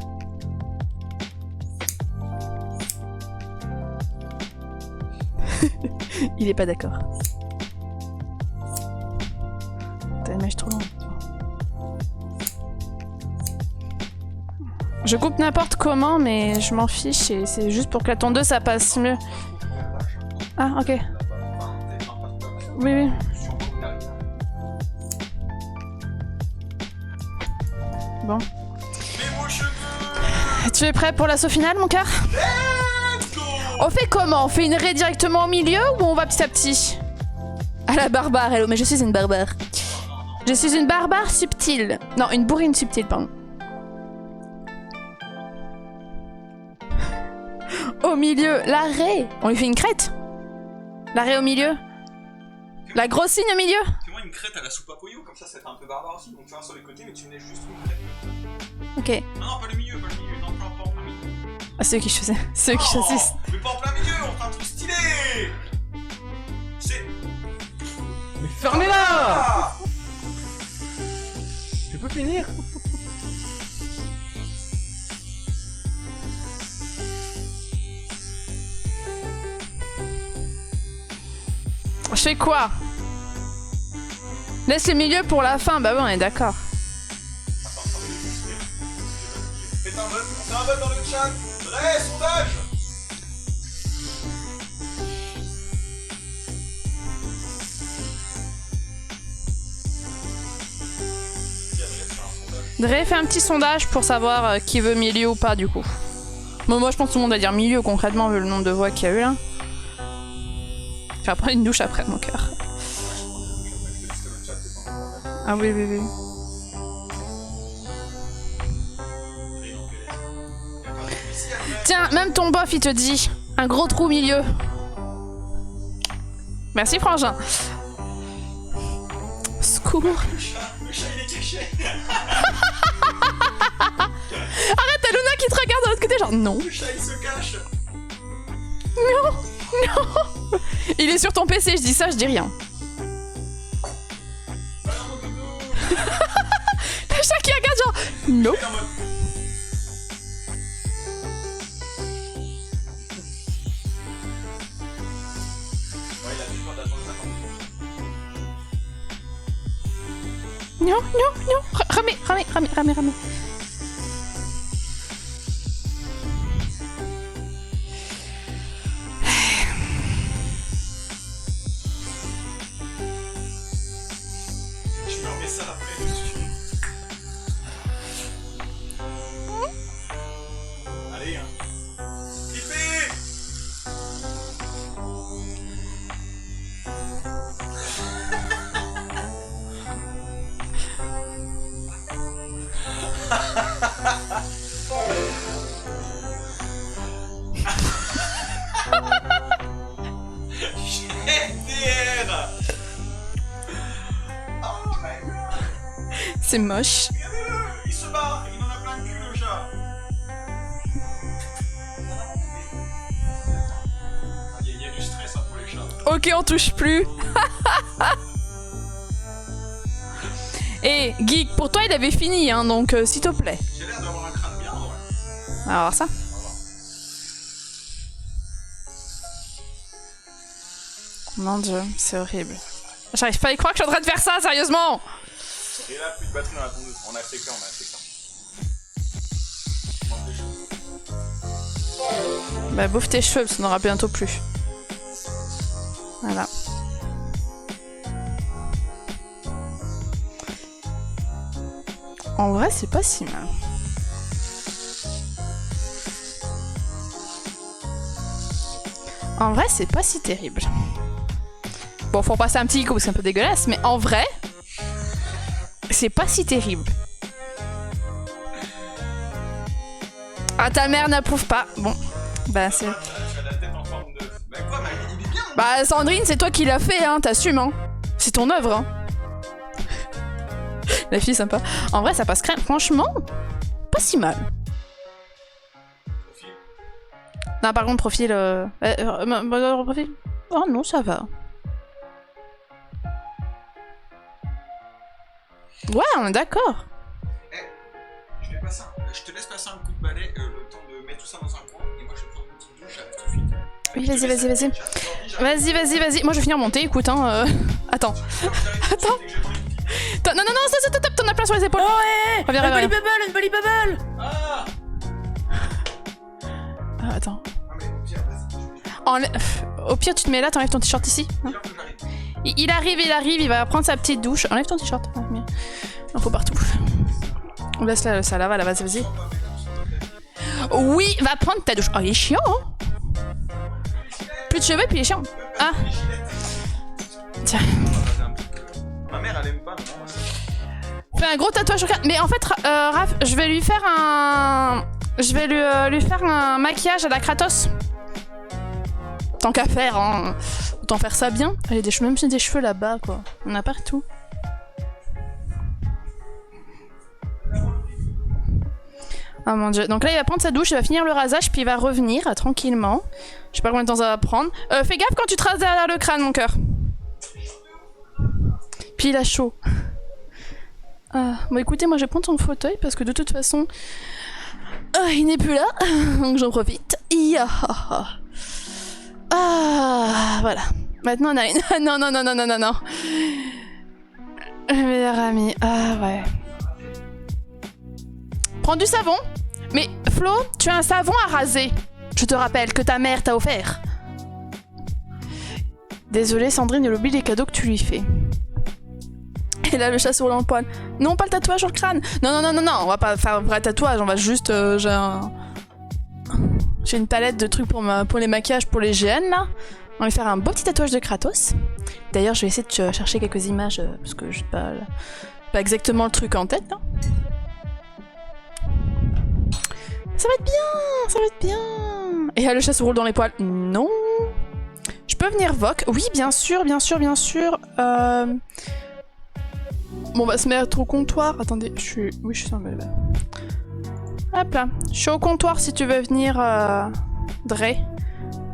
Il est pas d'accord. T'as une mèche trop longue. Je coupe n'importe comment, mais je m'en fiche et c'est juste pour que la tondeuse ça passe mieux. Ah, ok. Oui, oui. Bon. Tu es prêt pour l'assaut final, mon cœur? On fait comment? On fait une raie directement au milieu ou on va petit à petit? À la barbare, hello, mais je suis une barbare. Je suis une barbare subtile. Non, une bourrine subtile, pardon. Au milieu, la raie. On lui fait une crête? La raie au milieu? La grosse signe au milieu? Fais-moi une crête à la soupe à pollo, comme ça fait un peu barbare aussi. Donc tu vas sur les côtés, mais tu mets juste une crête. Ok. Non, non, pas le milieu, pas le milieu. Non, pas en plein milieu. Ah, c'est eux qui choisissent. C'est eux qui choisissent. Mais pas en plein milieu, on fera un truc stylé. C'est... Mais fermez-la! Ah, Tu peux finir? Je fais quoi? Laisse le milieu pour la fin. Bah ouais, on est d'accord. faites un vote, on fait un vote dans le chat. Vrai sondage. Dre fait un petit sondage pour savoir qui veut milieu ou pas du coup. Bon, moi je pense que tout le monde va dire milieu concrètement vu le nombre de voix qu'il y a eu là. Je vais prendre une douche après mon cœur. Ah oui oui oui. Tiens, même ton bof il te dit un gros trou au milieu. Merci Frangin. Secours. Le chat il est caché. Arrête, t'as Luna qui te regarde de l'autre côté genre non. Le chat il se cache. Non, non. Il est sur ton PC, je dis ça, je dis rien. Le chat qui regarde genre non. Non, non, non. Ramez. Je me remets ça après tout de suite. Allez, hein. Flippé. GDR. Oh my god. C'est moche. Regardez-le, il se barre, il en a plein le cul le chat. Ok, on touche plus. Et Geek, pour toi, il avait fini, hein, donc s'il te plaît. J'ai l'air d'avoir un crâne bien, en vrai. On va voir ça. Mon dieu, c'est horrible. J'arrive pas à y croire que je suis en train de faire ça, sérieusement. Et là, plus de batterie dans la tondeuse. On a fait ça, Bah bouffe tes cheveux, parce qu'on aura bientôt plus. Voilà. En vrai, c'est pas si mal. En vrai, c'est pas si terrible. Bon, faut passer un petit coup, c'est un peu dégueulasse, mais en vrai, c'est pas si terrible. Ah, ta mère n'approuve pas. Bon, bah c'est... Bah Sandrine, c'est toi qui l'as fait, hein, t'assumes, hein. C'est ton œuvre, hein. La fille sympa. En vrai, ça passe crème. Franchement, pas si mal. Non, par contre, profil... profil... Oh non, ça va. Ouais, on est d'accord. Je te laisse passer un coup de balai, le temps de mettre tout ça dans un coin, et moi je vais prendre une petite douche, j'arrive tout de suite. Oui, vas-y. Moi, je vais finir mon thé, écoute, hein. Attends. Attends. Non, stop, t'en as plein sur les épaules. Oh, ouais. Reviens. Une Bully Bubble. Ah, Attends. mais au pire, vas-y. Au pire, tu te mets là, t'enlèves ton t-shirt ici. Hein. Il arrive, il va prendre sa petite douche. Enlève ton t-shirt. Il en faut partout. On laisse là, ça là-bas, vas-y. Oui, va prendre ta douche. Oh, il est chiant, hein. Plus de cheveux, puis il est chiant. Ah. Tiens. Ma mère, elle aime pas, non. Fais un gros tatouage au crâne. Mais en fait, Raph, je vais lui faire un... Je vais lui faire un maquillage à la Kratos. Tant qu'à faire, hein. Autant faire ça bien. Elle a des cheveux, même si des cheveux là-bas, quoi. On a partout. Oh mon dieu. Donc là, il va prendre sa douche, il va finir le rasage, puis il va revenir tranquillement. Je sais pas combien de temps ça va prendre. Fais gaffe quand tu te rases derrière le crâne, mon cœur. Puis il a chaud. Bon, écoutez, moi je vais prendre son fauteuil parce que de toute façon, il n'est plus là. Donc j'en profite. Voilà. Maintenant on a une. Non. Meilleur ami. Ah ouais. Prends du savon. Mais Flo, tu as un savon à raser. Je te rappelle que ta mère t'a offert. Désolée Sandrine, elle oublie les cadeaux que tu lui fais. Et là le chat sur le poil. Non, pas le tatouage sur le crâne. Non, on va pas faire un vrai tatouage, on va juste... J'ai une palette de trucs pour les maquillages pour les GN là. On va faire un beau petit tatouage de Kratos. D'ailleurs je vais essayer de chercher quelques images parce que j'ai pas exactement le truc en tête. Hein. Ça va être bien. Et là le chat se roule dans les poils. Non. Je peux venir Voc. Oui, bien sûr. Bon, on va se mettre au comptoir. Attendez, je suis sur le... Hop là. Je suis au comptoir si tu veux venir, Dre.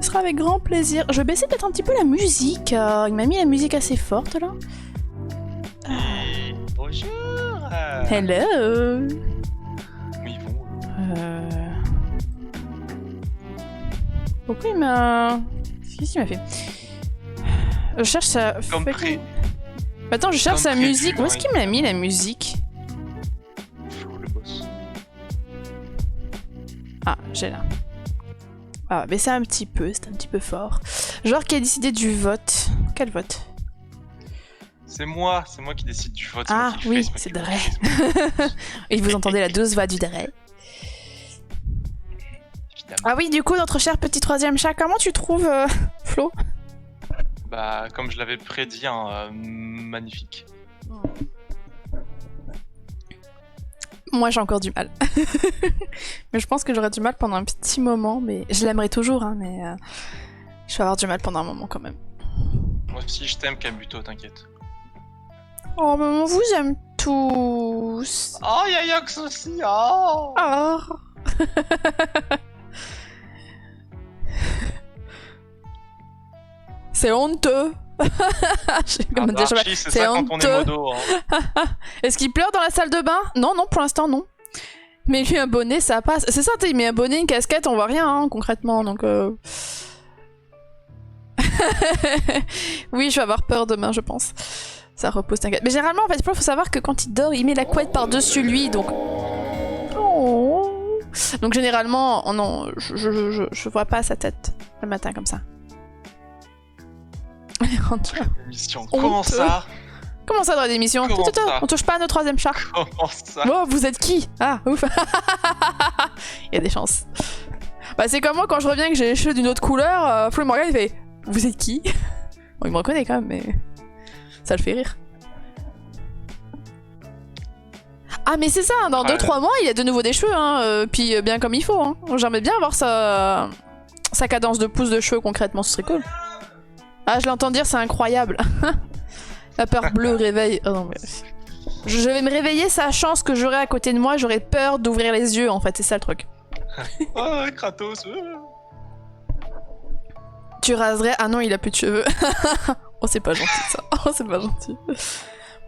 Ce sera avec grand plaisir. Je vais baisser peut-être un petit peu la musique. Il m'a mis la musique assez forte, là. Bonjour. Hello. Oui, bon. Pourquoi il m'a... Qu'est-ce qu'il m'a fait? Je cherche sa... Attends, je cherche sa musique. Où est-ce qu'il m'a mis la musique? Le boss. Ah, j'ai là. Ah, baisser un petit peu, c'est un petit peu fort. Genre qui a décidé du vote. Quel vote? C'est moi qui décide du vote. Ah oui, c'est Dre. Et vous entendez la douce voix du Dre. Ah oui, du coup, notre cher petit troisième chat, comment tu trouves, Flo? Bah, comme je l'avais prédit, hein, magnifique. Moi, j'ai encore du mal. Mais je pense que j'aurai du mal pendant un petit moment, mais je l'aimerais toujours, hein, mais je vais avoir du mal pendant un moment quand même. Moi aussi, je t'aime, Kabuto, t'inquiète. Oh, mais on vous aime tous. Oh, Yayox aussi, oh. Oh. C'est honteux. J'ai comme déjà- Archie, c'est c'est ça quand on est honteux. modo. Hein. Est-ce qu'il pleure dans la salle de bain? Non, non, pour l'instant, non. Mais lui, un bonnet, ça passe. C'est ça, il met un bonnet, une casquette, on voit rien, hein, concrètement, donc... Oui, je vais avoir peur demain, je pense. Ça repose, t'inquiète. Mais généralement, en fait, il faut savoir que quand il dort, il met la couette par-dessus lui, donc... Oh. Donc généralement, oh non, je vois pas sa tête le matin comme ça. Émission. Comment ça? Comment ça dans l'émission? Comment ça On touche pas à notre troisième chat. Comment ça? Oh, vous êtes qui? Ah, ouf. Il y a des chances. Bah, c'est comme moi quand je reviens que j'ai les cheveux d'une autre couleur, Flo me regarde, il fait vous êtes qui? Bon, il me reconnaît quand même, mais ça le fait rire. Ah, mais c'est ça, dans 2-3 mois, il a de nouveau des cheveux, hein, puis bien comme il faut. Hein. J'aimerais bien avoir sa cadence de pouce de cheveux concrètement, ce serait cool. Ah, je l'entends dire, c'est incroyable. La peur bleue réveille. Oh non, mais... Je vais me réveiller, sachant ce que j'aurai à côté de moi, j'aurais peur d'ouvrir les yeux, en fait, c'est ça le truc. Oh, Kratos. Tu raserais... Ah non, il a plus de cheveux. Oh, c'est pas gentil ça. Oh, c'est pas gentil.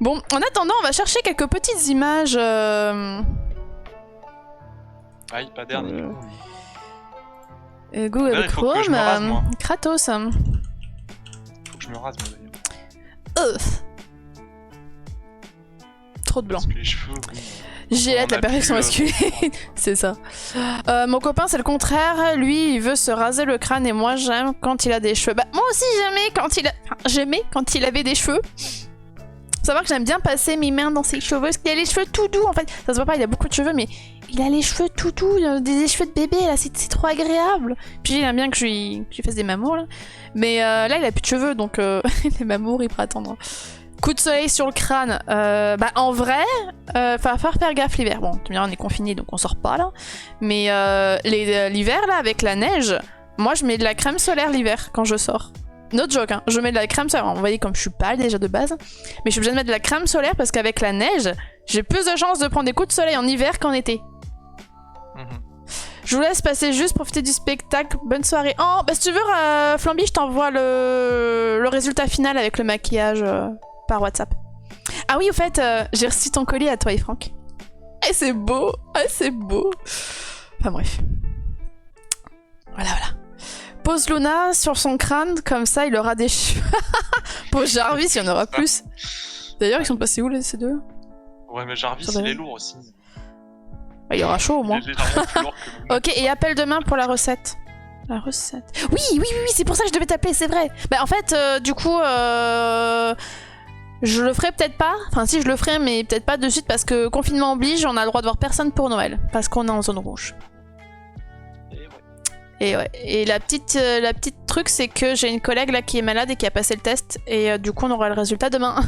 Bon, en attendant, on va chercher quelques petites images. Aïe, pas d'air. Google D'ailleurs, il faut que je me rase, Chrome, moi. Kratos. Faut que je me rase, moi d'ailleurs. Trop de blanc. Parce que les cheveux. Gillette, la perfection masculine. C'est ça. Mon copain, c'est le contraire. Lui, il veut se raser le crâne et moi, j'aime quand il a des cheveux. Bah, moi aussi, j'aimais quand il avait des cheveux. Faut savoir que j'aime bien passer mes mains dans ses cheveux parce qu'il a les cheveux tout doux en fait. Ça se voit pas, il a beaucoup de cheveux, mais il a les cheveux tout doux, des cheveux de bébé là, c'est trop agréable. Puis il aime bien que je lui fasse des mamours là. Mais là, il a plus de cheveux donc les mamours, il pourra attendre. Coup de soleil sur le crâne. Bah en vrai, va falloir faire gaffe l'hiver. Bon, tu me diras, on est confiné donc on sort pas là. Mais l'hiver là, avec la neige, moi je mets de la crème solaire l'hiver quand je sors. No joke, hein. Je mets de la crème solaire. Vous voyez comme je suis pâle déjà de base. Mais je suis obligée de mettre de la crème solaire parce qu'avec la neige, j'ai plus de chances de prendre des coups de soleil en hiver qu'en été. Je vous laisse passer juste profiter du spectacle. Bonne soirée. Oh, bah si tu veux, Flamby, je t'envoie le résultat final avec le maquillage par WhatsApp. Ah oui, au fait, j'ai reçu ton colis à toi et Franck. Et c'est beau. Ah, c'est beau. Enfin bref. Voilà, voilà. Pose Luna sur son crâne, comme ça il aura des cheveux. Pose Jarvis, il y en aura plus. D'ailleurs, ils sont passés où les ces deux? Ouais, mais Jarvis, Ça va. il est lourd aussi. Bah, il y aura chaud au moins. Il est légèrement plus lourd que Luna. Ok, et appelle demain pour la recette. La recette. Oui, oui, oui, oui, c'est pour ça que je devais t'appeler, c'est vrai. Bah en fait, du coup, je le ferai peut-être pas. Enfin si, je le ferai, mais peut-être pas de suite parce que confinement oblige, on a le droit de voir personne pour Noël. Parce qu'on est en zone rouge. Et ouais. Et la petite truc, c'est que j'ai une collègue là qui est malade et qui a passé le test. Et du coup, on aura le résultat demain.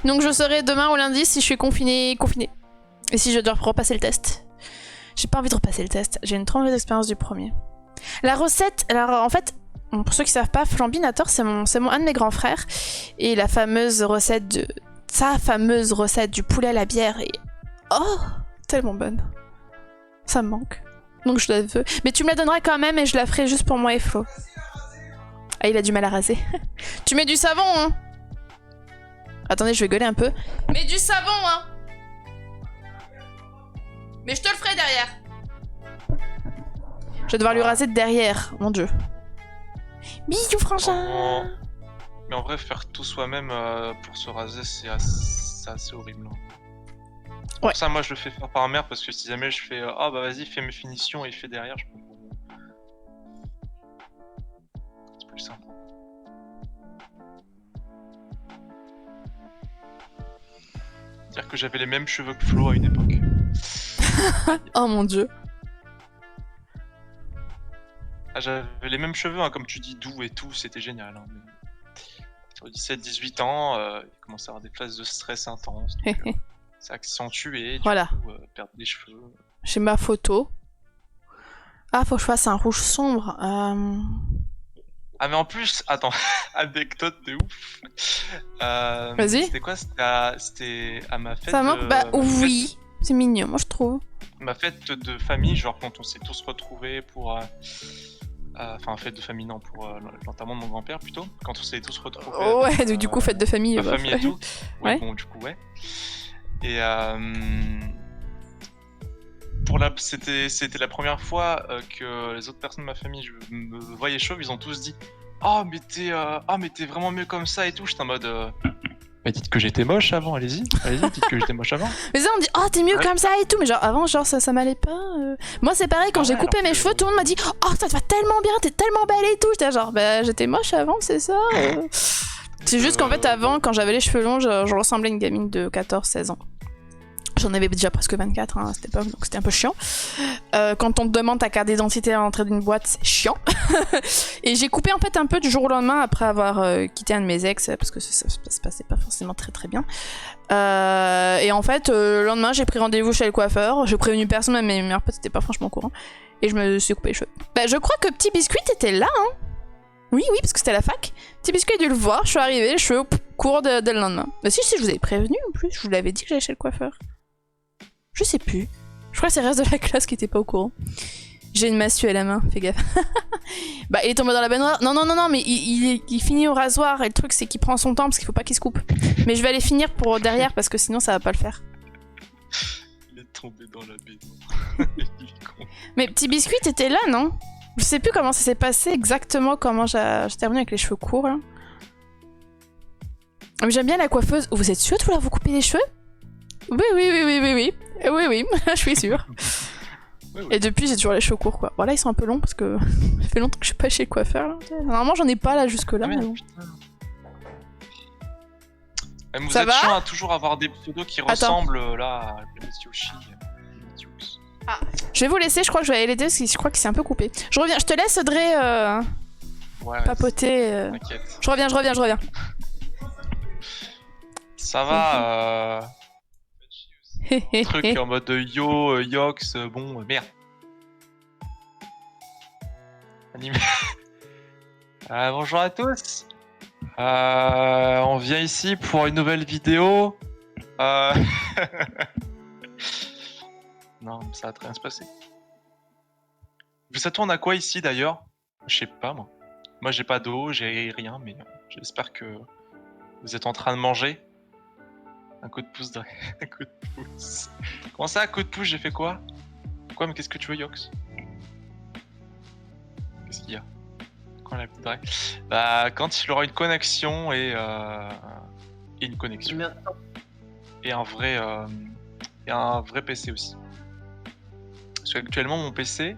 Donc je saurai demain ou lundi si je suis confinée. Et si je dois repasser le test. J'ai pas envie de repasser le test. J'ai une trop mauvaise expérience du premier. La recette, alors en fait, pour ceux qui savent pas, Flambinator, c'est un de mes grands frères. Et la fameuse recette sa fameuse recette du poulet à la bière est... Oh, tellement bonne. Ça me manque. Donc je la veux. Mais tu me la donneras quand même et je la ferai juste pour moi et Flo. Ah, il a du mal à raser. Tu mets du savon, hein? Attendez, je vais gueuler un peu. Mets du savon, hein? Mais je te le ferai derrière. Je vais devoir lui raser de derrière, mon dieu. Bisous, frangin. Mais en vrai, faire tout soi-même pour se raser, c'est assez horrible. Hein. Ouais. Pour ça, moi, je le fais faire par mère parce que si jamais je fais ah bah vas-y, fais mes finitions et fais derrière, je peux. C'est plus simple. Dire que j'avais les mêmes cheveux que Flo à une époque. Oh mon dieu. Ah, j'avais les mêmes cheveux, hein, comme tu dis, doux et tout, c'était génial. Hein, mais... Sur 17-18 ans, il commençait à avoir des phases de stress intenses. Donc, c'est accentué, du Voilà. coup, perdre des cheveux. J'ai ma photo. Ah, faut que je fasse un rouge sombre. Ah, mais en plus, attends, anecdote de ouf. Vas-y. C'était quoi? C'était à ma fête. Ça manque? Bah oui. C'est mignon, moi je trouve. Ma fête de famille, genre quand on s'est tous retrouvés pour Enfin, fête de famille, non, pour l'enterrement de mon grand-père plutôt, quand on s'est tous retrouvés. Ouais, donc du coup, fête de famille. Ma bah, famille et tout. Ouais, Ouais. bon, du coup, ouais. Et c'était la première fois que les autres personnes de ma famille me voyaient chauve, ils ont tous dit « mais t'es vraiment mieux comme ça et tout », j'étais en mode bah, dites que j'étais moche avant, allez-y, dites que j'étais moche avant. Mais ça, on dit, oh, t'es mieux Ouais. comme ça et tout. Mais genre, avant, genre, ça m'allait pas. Moi, c'est pareil, quand Ah j'ai ouais, coupé alors mes que- cheveux, tout le monde m'a dit, oh, ça te va tellement bien, t'es tellement belle et tout. J'étais genre, bah, j'étais moche avant, c'est ça. C'est juste qu'en fait, avant, quand j'avais les cheveux longs, je ressemblais à une gamine de 14-16 ans. J'en avais déjà presque 24 à cette époque, donc c'était un peu chiant. Quand on te demande ta carte d'identité à l'entrée d'une boîte, c'est chiant. Et j'ai coupé en fait un peu du jour au lendemain après avoir quitté un de mes ex, parce que ça se passait pas forcément très très bien. Et en fait, le lendemain, j'ai pris rendez-vous chez le coiffeur. J'ai prévenu personne, même mes meilleurs potes n'étaient pas franchement au courant. Et je me suis coupé les cheveux. Bah, je crois que Petit Biscuit était là, hein. Oui, parce que c'était à la fac. Petit Biscuit a dû le voir, je suis arrivée, les cheveux courts dès le lendemain. Bah si, je vous avais prévenu en plus, je vous l'avais dit que j'allais chez le coiffeur. Je sais plus. Je crois que c'est le reste de la classe qui était pas au courant. J'ai une massue à la main, fais gaffe. Bah, il est tombé dans la baignoire. Non, mais il finit au rasoir. Et le truc, c'est qu'il prend son temps parce qu'il faut pas qu'il se coupe. Mais je vais aller finir pour derrière parce que sinon ça va pas le faire. Il est tombé dans la baignoire. Il est con. Mais Petit Biscuit était là, non? Je sais plus comment ça s'est passé exactement, comment j'ai terminé avec les cheveux courts là. Mais j'aime bien la coiffeuse. Vous êtes sûr de vouloir vous couper les cheveux? Oui. Oui, je suis sûre. Oui. Et depuis, j'ai toujours les cheveux courts, quoi. Voilà, ils sont un peu longs parce que ça fait longtemps que je suis pas chez le coiffeur. Là. Normalement, j'en ai pas là jusque-là. Ah, mais merde, bon. putain. Vous Ça êtes va chiant à toujours avoir des pseudos qui ressemblent là à Yoshi. Je vais vous laisser, je crois que je vais aller l'aider parce que je crois qu'il s'est un peu coupé. Je reviens, je te laisse, Audrey, Ouais, papoter. t'inquiète. Je reviens. Ça va, truc en mode yo, Yox, bon, merde. Animé. Bonjour à tous. On vient ici pour une nouvelle vidéo. Non, ça va très bien se passer. Ça tourne à quoi ici d'ailleurs? Je sais pas moi. Moi j'ai pas d'eau, j'ai rien, mais j'espère que vous êtes en train de manger. Un coup de pouce, un coup de pouce. Comment ça, un coup de pouce? J'ai fait quoi? Quoi, mais qu'est-ce que tu veux, Yox? Qu'est-ce qu'il y a? Quand la petite drague? Bah, quand il aura une connexion et une connexion. Et un vrai PC aussi. Parce qu'actuellement, mon PC,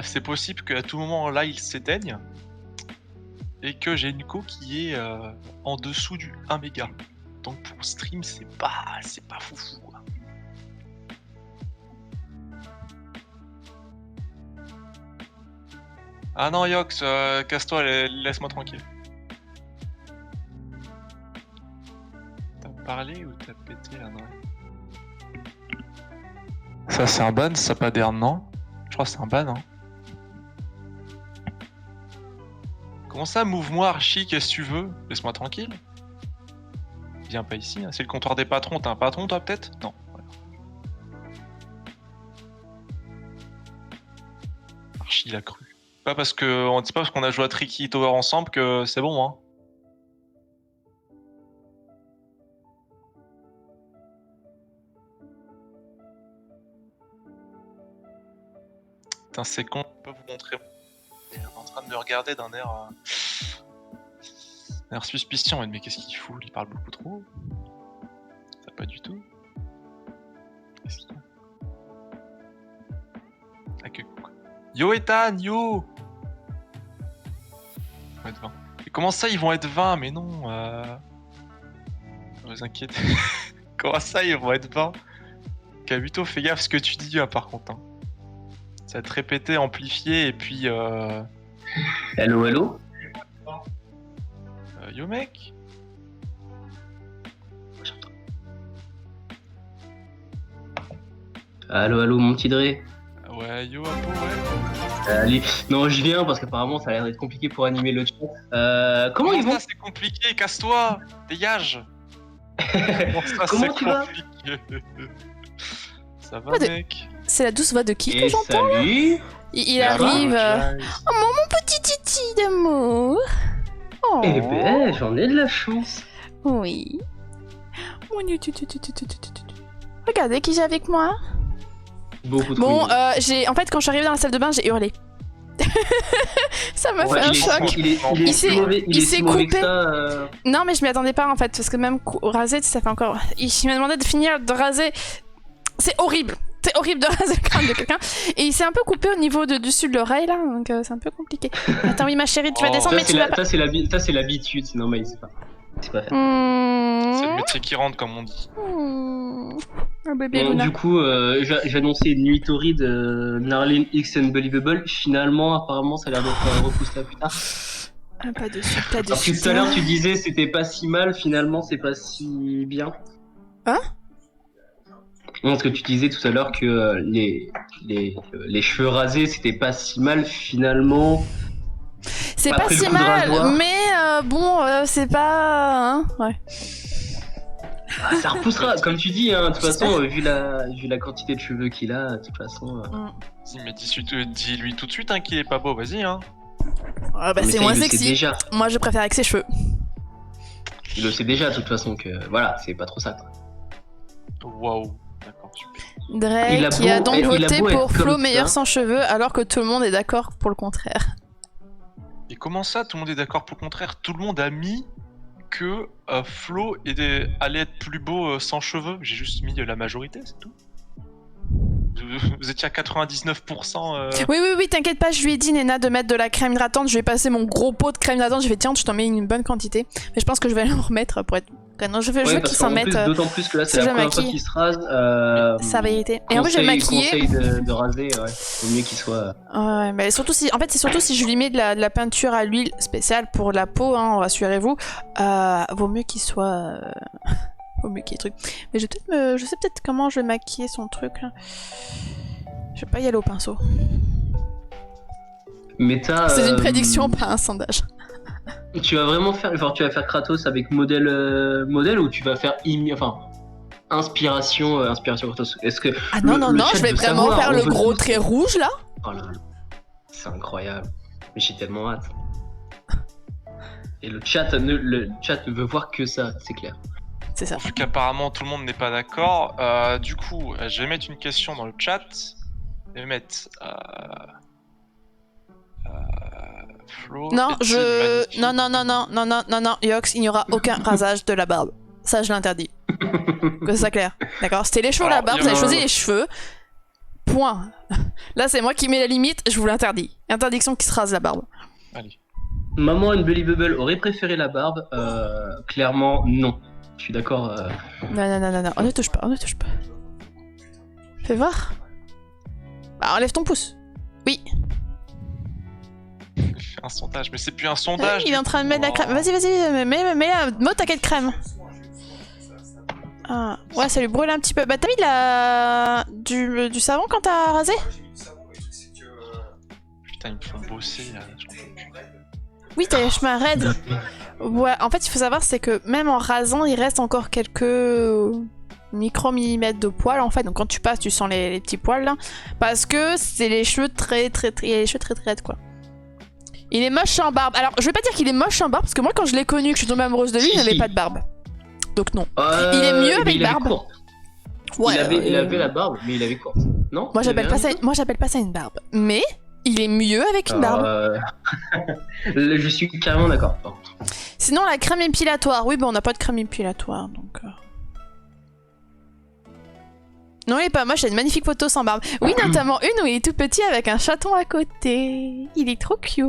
c'est possible qu'à tout moment là, il s'éteigne et que j'ai une co qui est en dessous du 1 méga. Donc pour stream, c'est pas foufou quoi. Ah non, Yox, casse-toi, laisse-moi tranquille. T'as parlé ou t'as pété là, non? Ça c'est un ban, ça pas d'air, non? Je crois que c'est un ban, hein. Comment ça, move-moi Archie, qu'est-ce que tu veux? Laisse-moi tranquille. Viens pas ici, hein. C'est le comptoir des patrons, t'as un patron toi peut-être? Non. Voilà. Archie il a cru. C'est pas parce qu'on a joué à Tricky Tower ensemble que c'est bon, hein. Putain, c'est con, je peux pas vous montrer. Il est en train de me regarder d'un air suspicieux. Mais qu'est-ce qu'il fout? Il parle beaucoup trop. Ça pas du tout. Qu'est-ce qu'il y a? Ah, Yo Ethan, yo! Ils vont être 20. Et comment ça, ils vont être 20? Mais non, ne vous inquiétez. Comment ça, ils vont être 20? Kabuto, fais gaffe ce que tu dis, hein, par contre. Hein. Ça va te répéter, amplifier, et puis... Hello? Yo mec? Allô, mon petit Dre. Ouais, yo Apo, ouais. Allez. Non, je viens parce qu'apparemment ça a l'air d'être compliqué pour animer le chat. Comment ils vont? ça, c'est compliqué, casse-toi! Dégage! Ça, Comment c'est tu vas? compliqué. Ça va, Quoi de- mec? C'est la douce voix de qui que Et j'entends? salut. Il arrive. Oh, mon petit titi d'amour. Oh. Eh ben, j'en ai de la chance. Oui. Mon Dieu, regardez qui j'ai avec moi. Beaucoup trop. Bon, mignon. en fait, quand je suis arrivée dans la salle de bain, j'ai hurlé. Ça m'a Ouais, fait un choc. Il s'est- est si mauvais, il s'est si mauvais que coupé. ça. Non, mais je m'y attendais pas en fait, parce que même raser, ça fait encore. Il m'a demandé de finir de raser. C'est horrible. C'est horrible de raser le crâne de quelqu'un. Et il s'est un peu coupé au niveau de dessus de l'oreille là, donc c'est un peu compliqué. Attends, oui, ma chérie, tu vas Oh, descendre, mais tu vas pas. Ça, c'est l'habitude, c'est normal, c'est pas faire. C'est le Mmh. métier qui rentre, comme on dit. Mmh. Oh, bébé Bon, Luna. du coup, j'ai annoncé une nuit torride Narlene X Unbelievable. Finalement, apparemment, ça a l'air d'être repoussé à plus tard. Ah, pas dessus, pas Parce dessus. que tout à l'heure, tu disais c'était pas si mal, finalement, c'est pas si bien. Hein? Non, parce que tu disais tout à l'heure que les cheveux rasés, c'était pas si mal, finalement. C'est pas Après le si coup de mal, rasoir. mais bon, c'est pas. Hein, ouais. Ah, ça repoussera, comme tu dis, hein, de toute façon, vu la quantité de cheveux qu'il a, de toute façon. Vas-y, mais dis-lui tout de suite hein, qu'il est pas beau, vas-y. Hein. Ah, bah, mais c'est ça, moins il le sait sexy. déjà. Moi, je préfère avec ses cheveux. Il le sait déjà, de toute façon, que voilà, c'est pas trop ça, quoi. Waouh. D'accord, super. Il Drake a qui a beau- donc il a voté beau être pour Flo comme meilleur ça. sans cheveux, alors que tout le monde est d'accord pour le contraire. Et comment ça, tout le monde est d'accord pour le contraire? Tout le monde a mis que Flo allait être plus beau sans cheveux. J'ai juste mis la majorité, c'est tout. Vous étiez à 99%. Oui, t'inquiète pas, je lui ai dit, Nena, de mettre de la crème hydratante. Je lui ai passé mon gros pot de crème hydratante. Je vais tiens, je t'en mets une bonne quantité. Mais je pense que je vais le remettre pour être. Non, je veux Ouais, qu'il parce s'en qu'en mette. plus, d'autant plus que là, si c'est je la première fois maquille. qu'il se rase. Ça va y être. Et en plus, je vais le maquiller. Conseil de raser, ouais. Vaut mieux qu'il soit. Ouais, mais surtout si, en fait, c'est surtout si je lui mets de la peinture à l'huile spéciale pour la peau, hein, rassurez-vous. Vaut mieux qu'il soit. Vaut mieux qu'il y ait truc. Mais je sais peut-être comment je vais maquiller son truc là. Je vais pas y aller au pinceau. Mais t'as. C'est une prédiction, pas un sondage. Tu vas vraiment faire. Genre, tu vas faire Kratos avec modèle ou tu vas faire. Inspiration Kratos. Est-ce que. Ah non, non, chat je vais veut vraiment savoir, faire on le veut gros tous- trait rouge là. Oh là là. C'est incroyable. Mais j'ai tellement hâte. Et le chat ne veut voir que ça, c'est clair. C'est ça. Vu qu'apparemment tout le monde n'est pas d'accord, du coup, je vais mettre une question dans le chat. Je vais mettre. Flo. Non, est-il magnifique non, Yox, il n'y aura aucun rasage de la barbe. Ça, je l'interdis. Que c'est clair. D'accord? C'était les cheveux ou la Alors, barbe, il y vous a avez un- choisi les cheveux. Point. Là, c'est moi qui mets la limite, je vous l'interdis. Interdiction qui se rase la barbe. Allez. Maman Unbelievable aurait préféré la barbe. Clairement, non. Je suis d'accord. Non, on ne touche pas, Fais voir. Bah, enlève ton pouce. Oui. Fais un sondage, mais c'est plus un sondage. Il est en train de mettre la Oh. crème. Vas-y, mets la mot taquet de crème. Ah, ouais, ça lui brûle un petit peu. Bah, t'as mis du savon quand t'as rasé? Putain, ils me font bosser là. j'en peux plus. Oui, t'as les chemins raides. Ouais, en fait, il faut savoir, c'est que même en rasant, il reste encore quelques micro-millimètres de poils, en fait. Donc, quand tu passes, tu sens les petits poils, là. Parce que c'est les cheveux très raides, quoi. Il est moche sans barbe. Alors, je vais pas dire qu'il est moche sans barbe, parce que moi, quand je l'ai connu, que je suis tombée amoureuse de lui, Si, il n'avait si. pas de barbe. Donc, non. Il est mieux mais avec il avait barbe. courte. Ouais, il avait la barbe, mais il avait courte. Non? Moi, Il j'appelle avait pas rien ça, moi, j'appelle pas ça une barbe. Mais il est mieux avec une barbe. Je suis carrément d'accord. par contre. Sinon, la crème épilatoire. Oui, bon, on n'a pas de crème épilatoire, donc... Non, il est pas moche, il a une magnifique photo sans barbe. Oui, notamment une où il est tout petit avec un chaton à côté. Il est trop cute.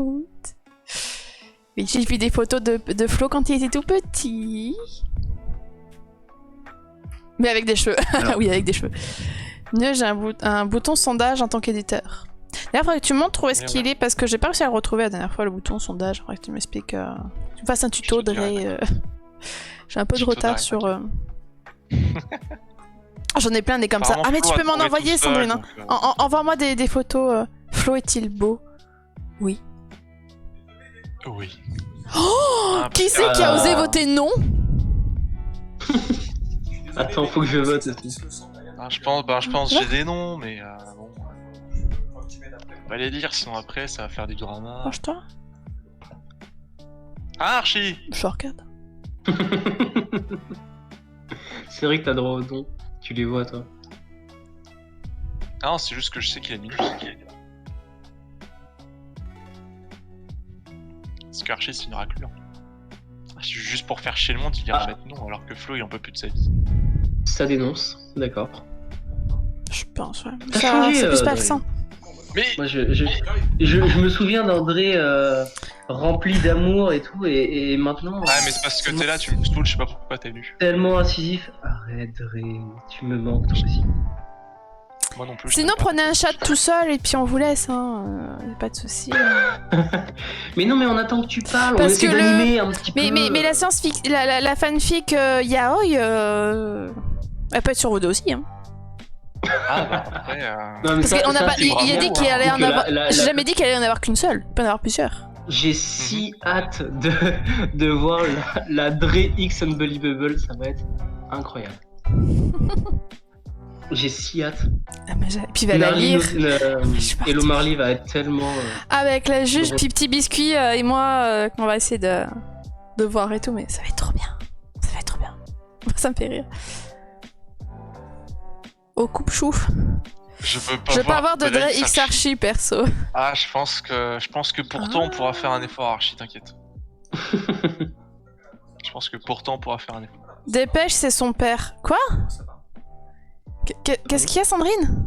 Oui, j'ai vu des photos de Flo quand il était tout petit. Mais avec des cheveux. Alors. Oui, avec des cheveux. Mieux, j'ai un bouton sondage en tant qu'éditeur. D'ailleurs, faudrait que tu me montres où est-ce qu'il est, parce que j'ai pas réussi à le retrouver la dernière fois, le bouton sondage. Faudrait que tu m'expliques. Tu me fasses un tuto, Je te dirai, Dre. J'ai un peu de Je te retard dirai, sur. J'en ai plein des comme ça. Apparemment, Ah, mais Flo tu a peux m'en trouvé envoyer, tout seul, Sandrine. Hein. donc, Envoie-moi des photos. Flo est-il beau? Oui. Oui. Oh, qui c'est qui a osé voter non? Attends, faut que je vote aussi. Je pense j'ai des noms, mais bon. Pas les dire, sinon après ça va faire du drama. Range-toi. Ah, Archie! Je regarde. C'est vrai que t'as droit au don. Tu les vois, toi. Non, c'est juste que je sais qu'il est nul. Parce qu'Archie c'est une raclure. Juste pour faire chier le monde, il ira mettre non, alors que Flo il en peut plus de sa vie. Ça dénonce, d'accord. Je pense, ouais. T'as Ça, changé, c'est plus pas le Adrien. sang. Mais Moi, je me souviens d'André rempli d'amour et tout, et maintenant. ouais, mais c'est parce que t'es là, tu me saoules, je sais pas pourquoi t'es venu. Tellement incisif. Arrête, Dre, tu me manques toi aussi. Moi non plus. je Sinon, t'aime pas. prenez un chat tout seul et puis on vous laisse, hein. Y a pas de soucis. Mais non, mais on attend que tu parles, on Parce essaie que d'animer un petit peu. Mais la science-fiction, la fanfic Yaoi, elle peut être sur vos dos aussi, hein. Ah bah après. Non, mais Parce ça, qu'on a ça, pas, c'est il a vraiment dit qu'il allait rare. en Que avoir. J'ai la- jamais dit qu'il allait en avoir qu'une seule. Il peut en avoir plusieurs. J'ai si hâte de voir la Dre X Unbelievable, ça va être incroyable. J'ai si hâte. Ah, mais puis il va la lire. Je suis partie. Hello Marley va être tellement. Avec la juge, Drôle. puis petit biscuit et moi, qu'on va essayer de voir et tout, mais ça va être trop bien. Ça va être trop bien. Ça me fait rire. Au coupe-chouf. Je veux Je veux pas avoir de Dre Dre X Archie perso. Ah, je pense que pourtant on pourra faire un effort, Archie, t'inquiète. Je pense que pourtant on pourra faire un effort. Dépêche, c'est son père. Quoi? Qu'est-ce qu'il y a, Sandrine?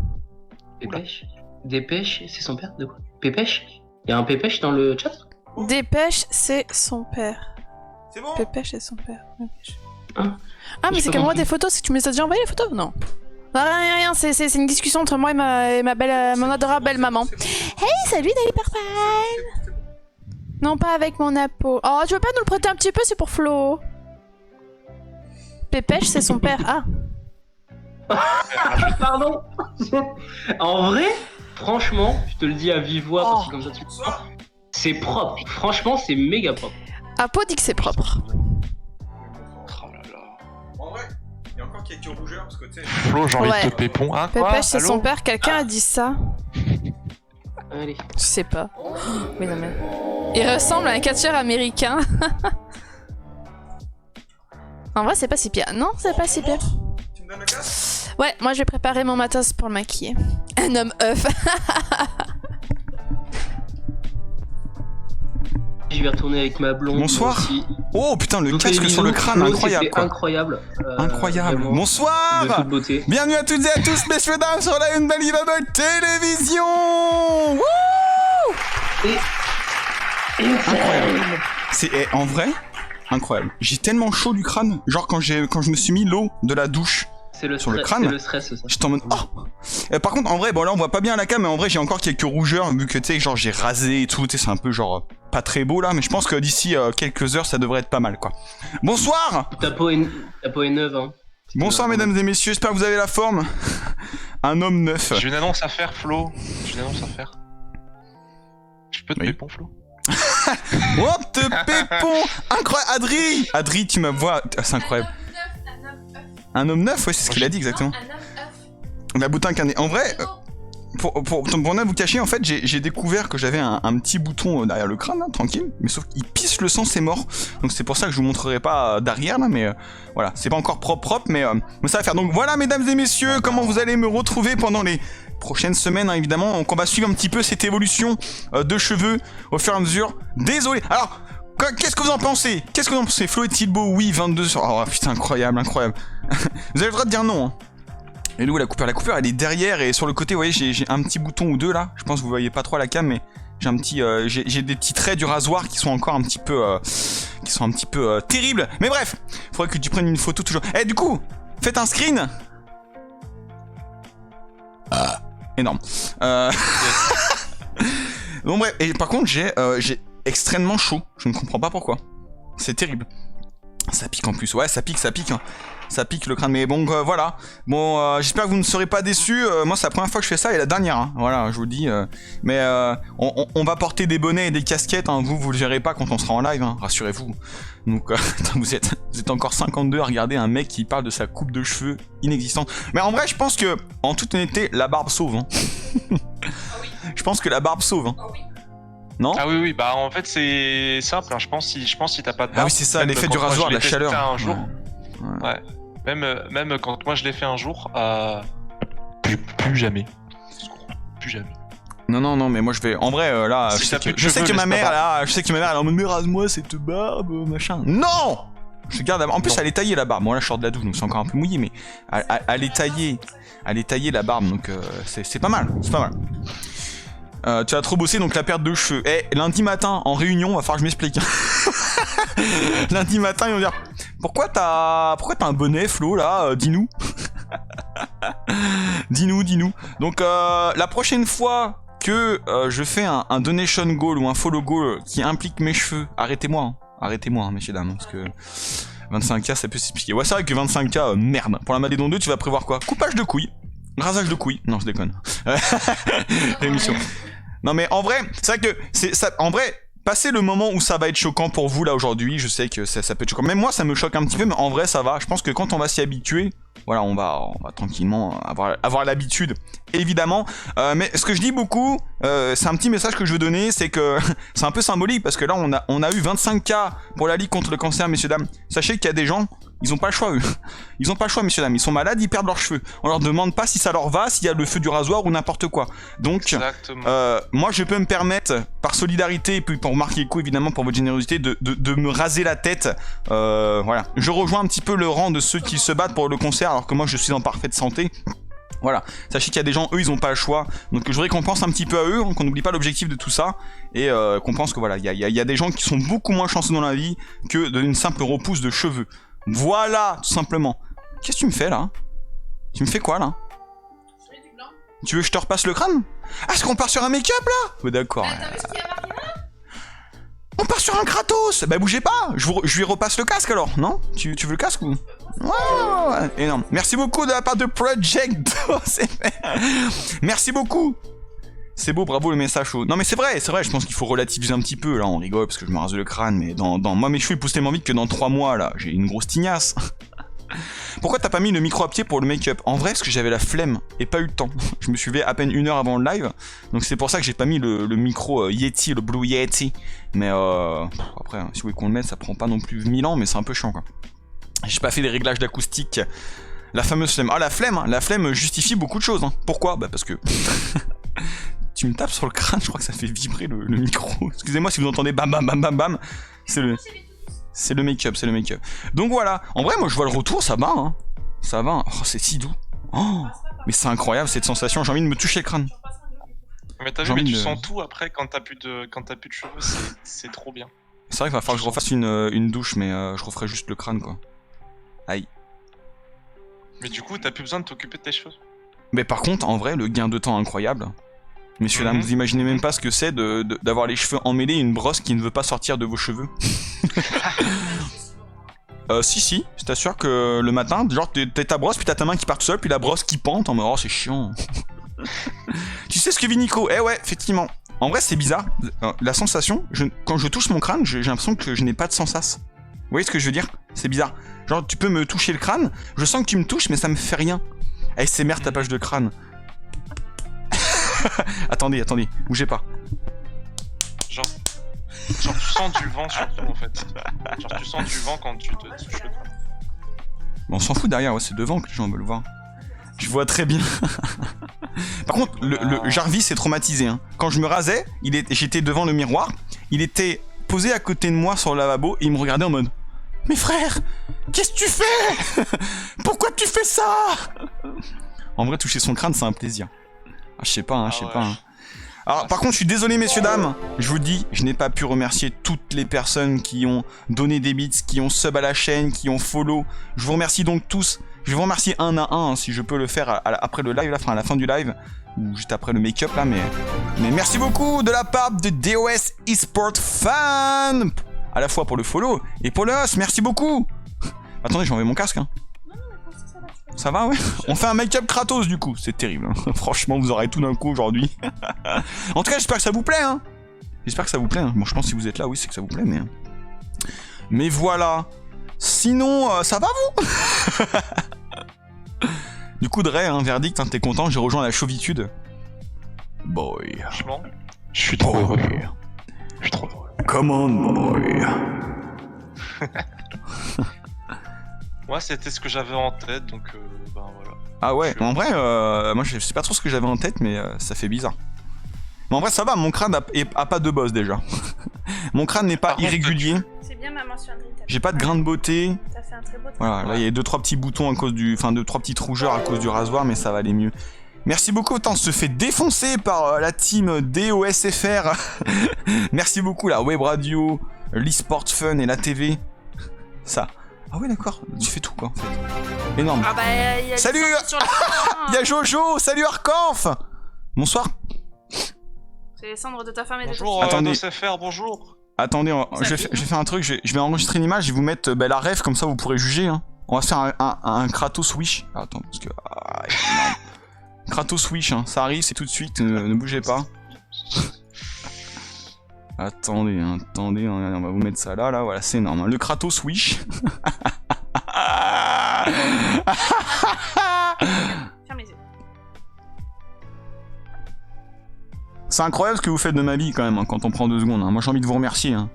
Pépèche Dépêche, c'est son père? De quoi? Pépèche? Y'a un Pépèche dans le chat? Dépêche, c'est son père. C'est bon. Pépèche, c'est son père. Dépêche. Hein? Ah, mais J'ai c'est pas qu'elle m'envoie compris. des photos, c'est que tu me les as déjà envoyées les photos? Non. Non, rien, c'est une discussion entre moi et ma belle, mon adorable belle maman. Hey, salut Dali Parfane. Non, pas avec mon apo. Oh, tu veux pas nous le prêter un petit peu, c'est pour Flo. Pépèche, c'est son père. Ah. Pardon. En vrai, franchement, je te le dis à vive voix parce que comme ça tu le sens. C'est propre. Franchement, c'est méga propre. Apo dit que c'est propre. Oh là là. En vrai, il y a encore quelques rougeurs parce que tu sais. Flo, j'ai envie Ouais. de te pépon. Hein, quoi? Pépèche, c'est Allô son père. Quelqu'un a dit ça? Allez. Je sais pas. Oui, non, mais... Il ressemble à un catcheur américain. En vrai, c'est pas si pire. Non, c'est pas si pire. Tu me donnes la casse? Ouais, moi je vais préparer mon matos pour le maquiller. Un homme œuf. Je vais retourner avec ma blonde. Bonsoir. moi aussi. Oh putain, le Je vous fais casque des sur le bisous. crâne, Flo, incroyable c'était quoi. Incroyable. Incroyable. Vraiment, de Bonsoir. toute beauté. Bienvenue à toutes et à tous, messieurs dames, sur la Unbelievable Télévision. Wouh. Incroyable. C'est en vrai incroyable. J'ai tellement chaud du crâne, genre quand je me suis mis l'eau de la douche. C'est le Sur le stress, crâne. c'est le stress, ça. J'étais en mode oh. Par contre en vrai bon là on voit pas bien à la cam mais en vrai j'ai encore quelques rougeurs vu que tu sais genre j'ai rasé et tout, tu sais c'est un peu genre pas très beau là mais je pense que d'ici quelques heures ça devrait être pas mal quoi. Bonsoir. Ta peau est neuve, hein. Bonsoir mesdames et messieurs, j'espère que vous avez la forme. Un homme neuf. J'ai une annonce à faire, Flo. J'ai une annonce à faire. Je peux te Oui. pépon, Flo? Oh te pépon. Incroyable. Adri tu m'as c'est incroyable. Un homme neuf, ouais c'est ce qu'il a dit exactement. Un homme œuf. La boutin incarnée. En vrai pour ne vous cacher, en fait, j'ai découvert que j'avais un petit bouton derrière le crâne, là, tranquille, mais sauf qu'il pisse le sang, c'est mort. Donc c'est pour ça que je vous montrerai pas derrière, là, mais voilà, c'est pas encore propre, mais ça va faire. Donc voilà, mesdames et messieurs, comment vous allez me retrouver pendant les prochaines semaines, hein, évidemment. Donc on va suivre un petit peu cette évolution de cheveux au fur et à mesure. Désolé. Alors, qu'est-ce que vous en pensez? Qu'est-ce que vous en pensez? Flo est-il beau? Oui, 22 sur... Oh putain, incroyable, incroyable. Vous avez le droit de dire non, hein. Et où la coupure? La coupure elle est derrière et sur le côté, vous voyez, j'ai un petit bouton ou deux là. Je pense que vous voyez pas trop à la cam, mais j'ai un petit, j'ai des petits traits du rasoir qui sont encore un petit peu, terribles. Mais bref, faudrait que tu prennes une photo toujours. Eh du coup, faites un screen. Énorme. Bon bref, et par contre j'ai extrêmement chaud. Je ne comprends pas pourquoi. C'est terrible. Ça pique en plus. Ouais, ça pique. Hein. Ça pique le crâne, mais bon, voilà. Bon, j'espère que vous ne serez pas déçus. Moi, c'est la première fois que je fais ça et la dernière. Hein. Voilà, je vous le dis. Mais on va porter des bonnets et des casquettes. Hein. Vous le verrez pas quand on sera en live. Hein. Rassurez-vous. Donc, vous êtes encore 52 à regarder un mec qui parle de sa coupe de cheveux inexistante. Mais en vrai, je pense que, en toute honnêteté, la barbe sauve. Hein. Je pense que la barbe sauve. Hein. Oh oui. Non? Ah oui, bah en fait c'est simple, hein. Je pense si t'as pas de barbe. Ah oui, c'est ça, même l'effet quand du moi, rasoir, je la l'ai chaleur. testé un jour, Ouais. même quand moi je l'ai fait un jour, plus jamais. Plus jamais. Non, mais moi je vais. En vrai, là, Si t'as plus de je sais cheveux, que ma laisse mère, ta là, je sais que ma mère, elle est en mode, mais rase-moi cette barbe, machin. Non! Je garde la barbe. En plus, Non. elle est taillée la barbe. Moi, là, je sors de la douche, donc c'est encore un peu mouillé, mais elle est taillée. Elle est taillée la barbe, donc c'est pas mal. C'est pas mal. Tu as trop bossé, donc la perte de cheveux. Lundi matin, en réunion, va falloir que je m'explique. Lundi matin, ils vont dire pourquoi t'as un bonnet, Flo, là dis-nous. Dis-nous. Donc, la prochaine fois que je fais un donation goal ou un follow goal qui implique mes cheveux, arrêtez-moi, messieurs dames, parce que 25K, ça peut s'expliquer. Ouais, c'est vrai que 25K, merde. Pour la Madédon 2, tu vas prévoir quoi? Coupage de couilles, rasage de couilles. Non, je déconne. Émission. Non, mais en vrai, c'est vrai que en vrai, passer le moment où ça va être choquant pour vous là aujourd'hui, je sais que ça peut être choquant. Même moi, ça me choque un petit peu, mais en vrai, ça va. Je pense que quand on va s'y habituer, voilà, on va tranquillement avoir l'habitude, évidemment. Mais ce que je dis beaucoup, c'est un petit message que je veux donner, c'est que c'est un peu symbolique parce que là, on a eu 25K pour la Ligue contre le cancer, messieurs dames. Sachez qu'il y a des gens, ils ont pas le choix, eux. Ils ont pas le choix, messieurs dames. Ils sont malades, ils perdent leurs cheveux. On leur demande pas si ça leur va, s'il y a le feu du rasoir ou n'importe quoi. Donc, moi, je peux me permettre, par solidarité et puis pour marquer le coup, évidemment, pour votre générosité, de me raser la tête. Voilà. Je rejoins un petit peu le rang de ceux qui se battent pour le concert, alors que moi, je suis en parfaite santé. Voilà, sachez qu'il y a des gens, eux, ils ont pas le choix. Donc je voudrais qu'on pense un petit peu à eux, qu'on n'oublie pas l'objectif de tout ça, et qu'on pense que voilà, il y a des gens qui sont beaucoup moins chanceux dans la vie que d'une simple repousse de cheveux. Voilà, tout simplement. Qu'est-ce que tu me fais là? Tu me fais quoi là? Je mets du blanc. Tu veux que je te repasse le crâne? Ah, est-ce qu'on part sur un make-up là? Ouais, d'accord. T'as vu ce qu'il y a marqué là? On part sur un Kratos! Bah bougez pas! Je lui repasse le casque alors, non? Tu veux le casque ou? Ouais, énorme. Merci beaucoup de la part de Project. C'est fait. Merci beaucoup. C'est beau, bravo le message chaud. Non mais c'est vrai, je pense qu'il faut relativiser un petit peu. Là on rigole parce que je me rase le crâne, mais moi mes cheveux ils poussent tellement vite que dans 3 mois là, j'ai une grosse tignasse. Pourquoi t'as pas mis le micro à pied pour le make-up? En vrai, parce que j'avais la flemme et pas eu le temps. Je me suis levé à peine 1 heure avant le live, donc c'est pour ça que j'ai pas mis le micro Yeti, le Blue Yeti. Mais après, si vous voulez qu'on le mette, ça prend pas non plus 1000 ans, mais c'est un peu chiant quoi. J'ai pas fait les réglages d'acoustique. La fameuse flemme. Ah, la flemme, hein. La flemme justifie beaucoup de choses. Hein. Pourquoi? Bah parce que... Tu me tapes sur le crâne, je crois que ça fait vibrer le micro. Excusez-moi si vous entendez bam bam bam bam bam. C'est le make-up, c'est le make-up. Donc voilà. En vrai, moi je vois le retour, ça va, hein. Ça va. Hein. Oh, c'est si doux. Oh, mais c'est incroyable cette sensation. J'ai envie de me toucher le crâne. Mais t'as vu, mais tu sens tout après quand t'as plus de cheveux, c'est trop bien. C'est vrai qu'il va falloir que je refasse une douche, mais je referai juste le crâne quoi. Aïe. Mais du coup, t'as plus besoin de t'occuper de tes cheveux. Mais par contre, en vrai, le gain de temps incroyable. Messieurs, dames, vous imaginez même pas ce que c'est d'avoir les cheveux emmêlés et une brosse qui ne veut pas sortir de vos cheveux. Si, je t'assure que le matin, genre t'as ta brosse, puis t'as ta main qui part tout seul, puis la brosse qui pente, en mode oh c'est chiant. Tu sais ce que vit Nico? Eh ouais, effectivement. En vrai, c'est bizarre. La sensation, quand je touche mon crâne, j'ai l'impression que je n'ai pas de sensation. Vous voyez ce que je veux dire? C'est bizarre. Genre, tu peux me toucher le crâne, je sens que tu me touches, mais ça me fait rien. ASMR tapage de crâne. attendez, bougez pas. Genre tu sens du vent surtout en fait. Genre tu sens du vent quand tu te touches le crâne. Bon, on s'en fout derrière, ouais, c'est devant que les gens veulent le voir. Je vois très bien. Par contre, le Jarvis est traumatisé. Hein. Quand je me rasais, j'étais devant le miroir, il était posé à côté de moi sur le lavabo et il me regardait en mode « Mais frère, qu'est-ce que tu fais? Pourquoi tu fais ça ?» En vrai, toucher son crâne, c'est un plaisir. Ah, je sais pas, hein, je sais pas. Hein. Alors, par contre, je suis désolé, messieurs, dames. Je vous dis, je n'ai pas pu remercier toutes les personnes qui ont donné des bits, qui ont sub à la chaîne, qui ont follow. Je vous remercie donc tous. Je vais vous remercier un à un, hein, si je peux le faire après le live, là, enfin à la fin du live, ou juste après le make-up, là, mais merci beaucoup de la part de DOS eSport Fan, à la fois pour le follow et pour le host. Merci beaucoup. Attendez, j'ai enlevé mon casque, hein. Ça va, ouais. On fait un make-up Kratos, du coup. C'est terrible, hein. Franchement, vous aurez tout d'un coup aujourd'hui. En tout cas, j'espère que ça vous plaît, hein. J'espère que ça vous plaît, hein. Bon, je pense que si vous êtes là, oui, c'est que ça vous plaît, mais voilà. Sinon, ça va, vous? Du coup, Dre, hein, verdict, hein, t'es content, j'ai rejoint la chauvitude. Boy. Franchement, je suis trop heureux. Je suis trop heureux. Come on, boy. Moi, c'était ce que j'avais en tête, donc ben voilà. Ah ouais, en vrai, moi je sais pas trop ce que j'avais en tête, mais ça fait bizarre. Mais en vrai, ça va, mon crâne a pas de boss déjà. Mon crâne n'est pas Par contre, irrégulier. C'est bien ma mentionnerie. J'ai pas de grain de beauté. T'as fait un très beau Voilà, là il y a 2-3 petits boutons à cause du. Enfin, 2-3 petites rougeurs à cause du rasoir, mais ça va aller mieux. Merci beaucoup, on se fait défoncer par la team DOSFR. Merci beaucoup, la web radio, l'e-sport fun et la TV. Ça. Ah ouais, d'accord, tu fais tout quoi en fait. Énorme. Ah bah, y a Salut. des cendres sur le terrain. Il y a Jojo, salut Arcanf. Bonsoir. C'est les cendres de ta femme et de ta Bonjour, fille. Attendez. DOSFR, bonjour. Attendez, je vais faire un truc, je vais enregistrer une image, je vais vous mettre la ref, comme ça vous pourrez juger. Hein. On va faire un Kratos Wish. Ah, attends, parce que... Ah, énorme. Kratos Wish, hein. Ça arrive, c'est tout de suite, ne bougez pas. Attendez, on va vous mettre ça là, voilà, c'est énorme. Hein. Le Kratos Wish. Ferme les yeux. C'est incroyable ce que vous faites de ma vie quand même, hein, quand on prend 2 secondes. Hein. Moi j'ai envie de vous remercier. Hein.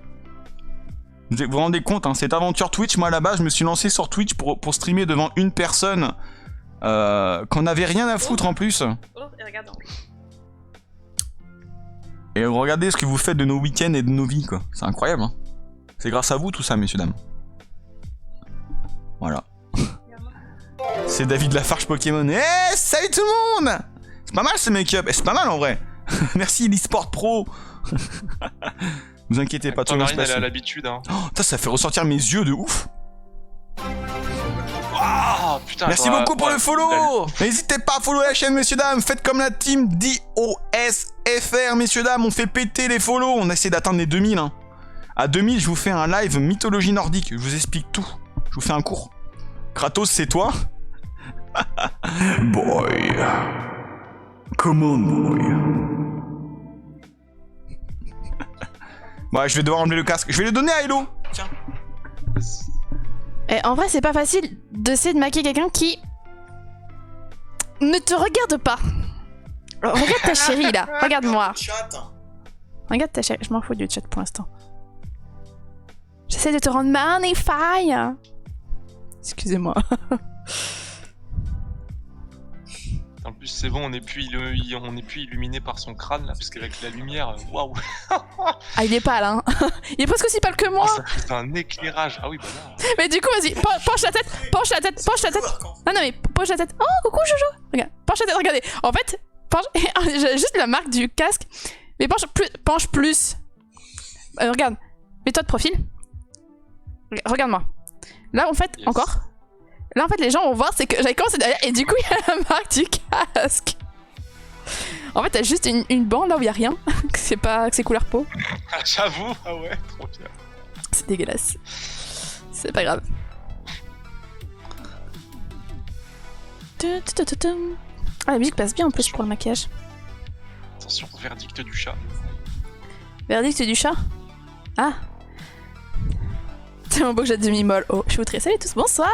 Vous vous rendez compte, hein, cette aventure Twitch, moi là-bas, je me suis lancé sur Twitch pour streamer devant une personne qu'on n'avait rien à foutre en plus. Oh, et regarde. Et regardez ce que vous faites de nos week-ends et de nos vies, quoi. C'est incroyable, hein. C'est grâce à vous tout ça, messieurs, dames. Voilà. C'est David Lafarge Pokémon. Eh, salut tout le monde. C'est pas mal ce make-up, c'est pas mal en vrai. Merci l'e-sport pro. Vous inquiétez pas, tout le monde se Marine, elle passe. a l'habitude, hein. Oh, ça fait ressortir mes yeux de ouf. Ah, putain, Merci beaucoup pour le follow. N'hésitez pas à follow la chaîne, messieurs dames. Faites comme la team DOSFR, messieurs dames. On fait péter les follow. On essaie d'atteindre les 2000. Hein. À 2000, je vous fais un live mythologie nordique. Je vous explique tout. Je vous fais un cours. Kratos, c'est toi. Boy. Come on, boy. Ouais, je vais devoir enlever le casque. Je vais le donner à Hello. Tiens. Et en vrai, c'est pas facile d'essayer de maquiller quelqu'un qui ne te regarde pas. Regarde ta chérie là, regarde-moi. Regarde ta chérie, je m'en fous du chat pour l'instant. J'essaie de te rendre magnifique. Excusez-moi. En plus, c'est bon, on n'est plus illuminé par son crâne là, parce qu'avec la lumière, waouh! Ah, il est pâle, hein. Il est presque aussi pâle que moi. Oh, ça fait un éclairage. Ah oui, bah là. Mais du coup, vas-y, penche la tête, penche la tête, penche la tête. Non, mais penche la tête. Oh, coucou Jojo. Regarde, penche la tête, regardez. En fait, penche. J'ai juste la marque du casque. Mais penche plus. Regarde, mets-toi de profil. Regarde-moi. Là, en fait, Yes. encore. Là, en fait, les gens vont voir, c'est que j'avais commencé derrière et du coup, il y a la marque du casque. En fait, t'as juste une bande là où il y a rien. que c'est couleur peau. Ah, j'avoue, ah ouais, trop bien. C'est dégueulasse. C'est pas grave. Ah, la musique passe bien en plus pour le maquillage. Attention, verdict du chat. Verdict du chat. Ah. Tellement beau que j'ai demi-molle. Oh, je vous très salut tous, bonsoir.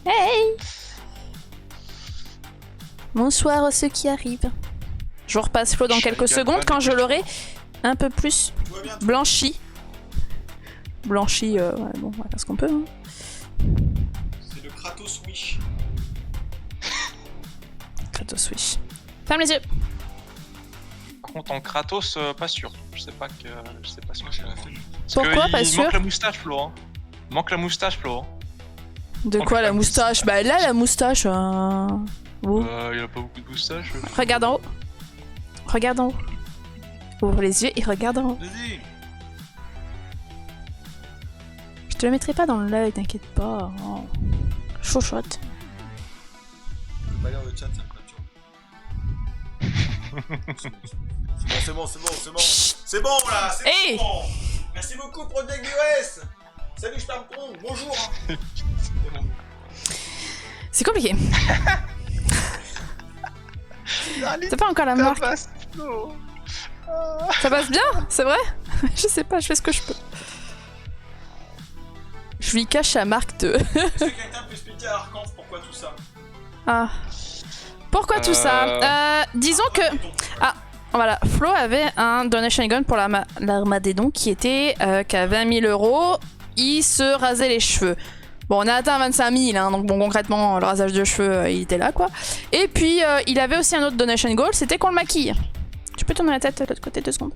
Hey. Bonsoir à ceux qui arrivent. Je vous repasse Flo dans quelques secondes quand je l'aurai un peu plus blanchi. Blanchi, ouais, bon, on va faire ce qu'on peut. Hein. C'est le Kratos Wish. Kratos Wish. Ferme les yeux. Contre en Kratos, pas sûr. Je sais pas ce que c'est. Pourquoi pas sûr? Il manque la moustache, Flo. Hein. Il manque la moustache, Flo. Hein. De quoi la moustache? Bah là la moustache. Oh. Il a pas beaucoup de moustache. Regarde en haut. Regarde en haut. Ouvre les yeux et regarde en haut. Vas-y. Je te le mettrai pas dans l'œil, t'inquiète pas. Oh. Chouchotte. Je vais pas lire le chat, ça me perturbe. C'est bon. C'est bon là, c'est Hey. bon. Merci beaucoup Project US. Salut Starpon, bonjour. Hein. C'est compliqué. C'est pas encore la marque. Ça passe bien, c'est vrai? Je sais pas, je fais ce que je peux. Je lui cache la marque de... Est-ce que quelqu'un peut expliquer à Arcanf pourquoi tout ça? Ah. Pourquoi tout ça? Disons que... Ah, Voilà, Flo avait un donation gun pour l'Armageddon qui était qu'à 20 000 €, il se rasait les cheveux. Bon, on a atteint 25 000, hein, donc bon, concrètement, le rasage de cheveux, il était là, quoi. Et puis, il avait aussi un autre donation goal, c'était qu'on le maquille. Tu peux tourner la tête de l'autre côté 2 secondes.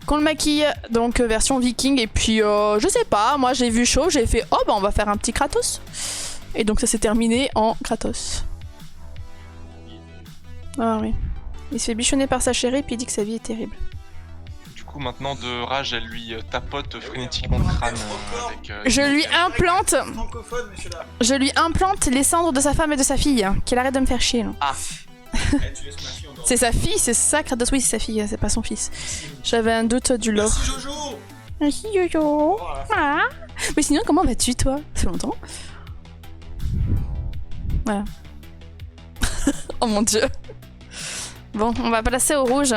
Qu'on le maquille, donc version viking, et puis, je sais pas, moi j'ai vu chaud, j'ai fait, oh, bah on va faire un petit Kratos. Et donc ça s'est terminé en Kratos. Ah oui. Il se fait bichonner par sa chérie, puis il dit que sa vie est terrible. Du coup, maintenant, de rage, elle lui tapote frénétiquement le crâne avec... Je lui implante les cendres de sa femme et de sa fille, qu'il arrête de me faire chier. Là. Ah. C'est sa fille, c'est ça, Kratos, oui, c'est sa fille, c'est pas son fils. J'avais un doute du lore. Merci Jojo. Merci Jojo. Ah. Mais sinon, comment vas-tu, toi? Ça fait longtemps. Voilà. Oh mon dieu. Bon, on va passer au rouge.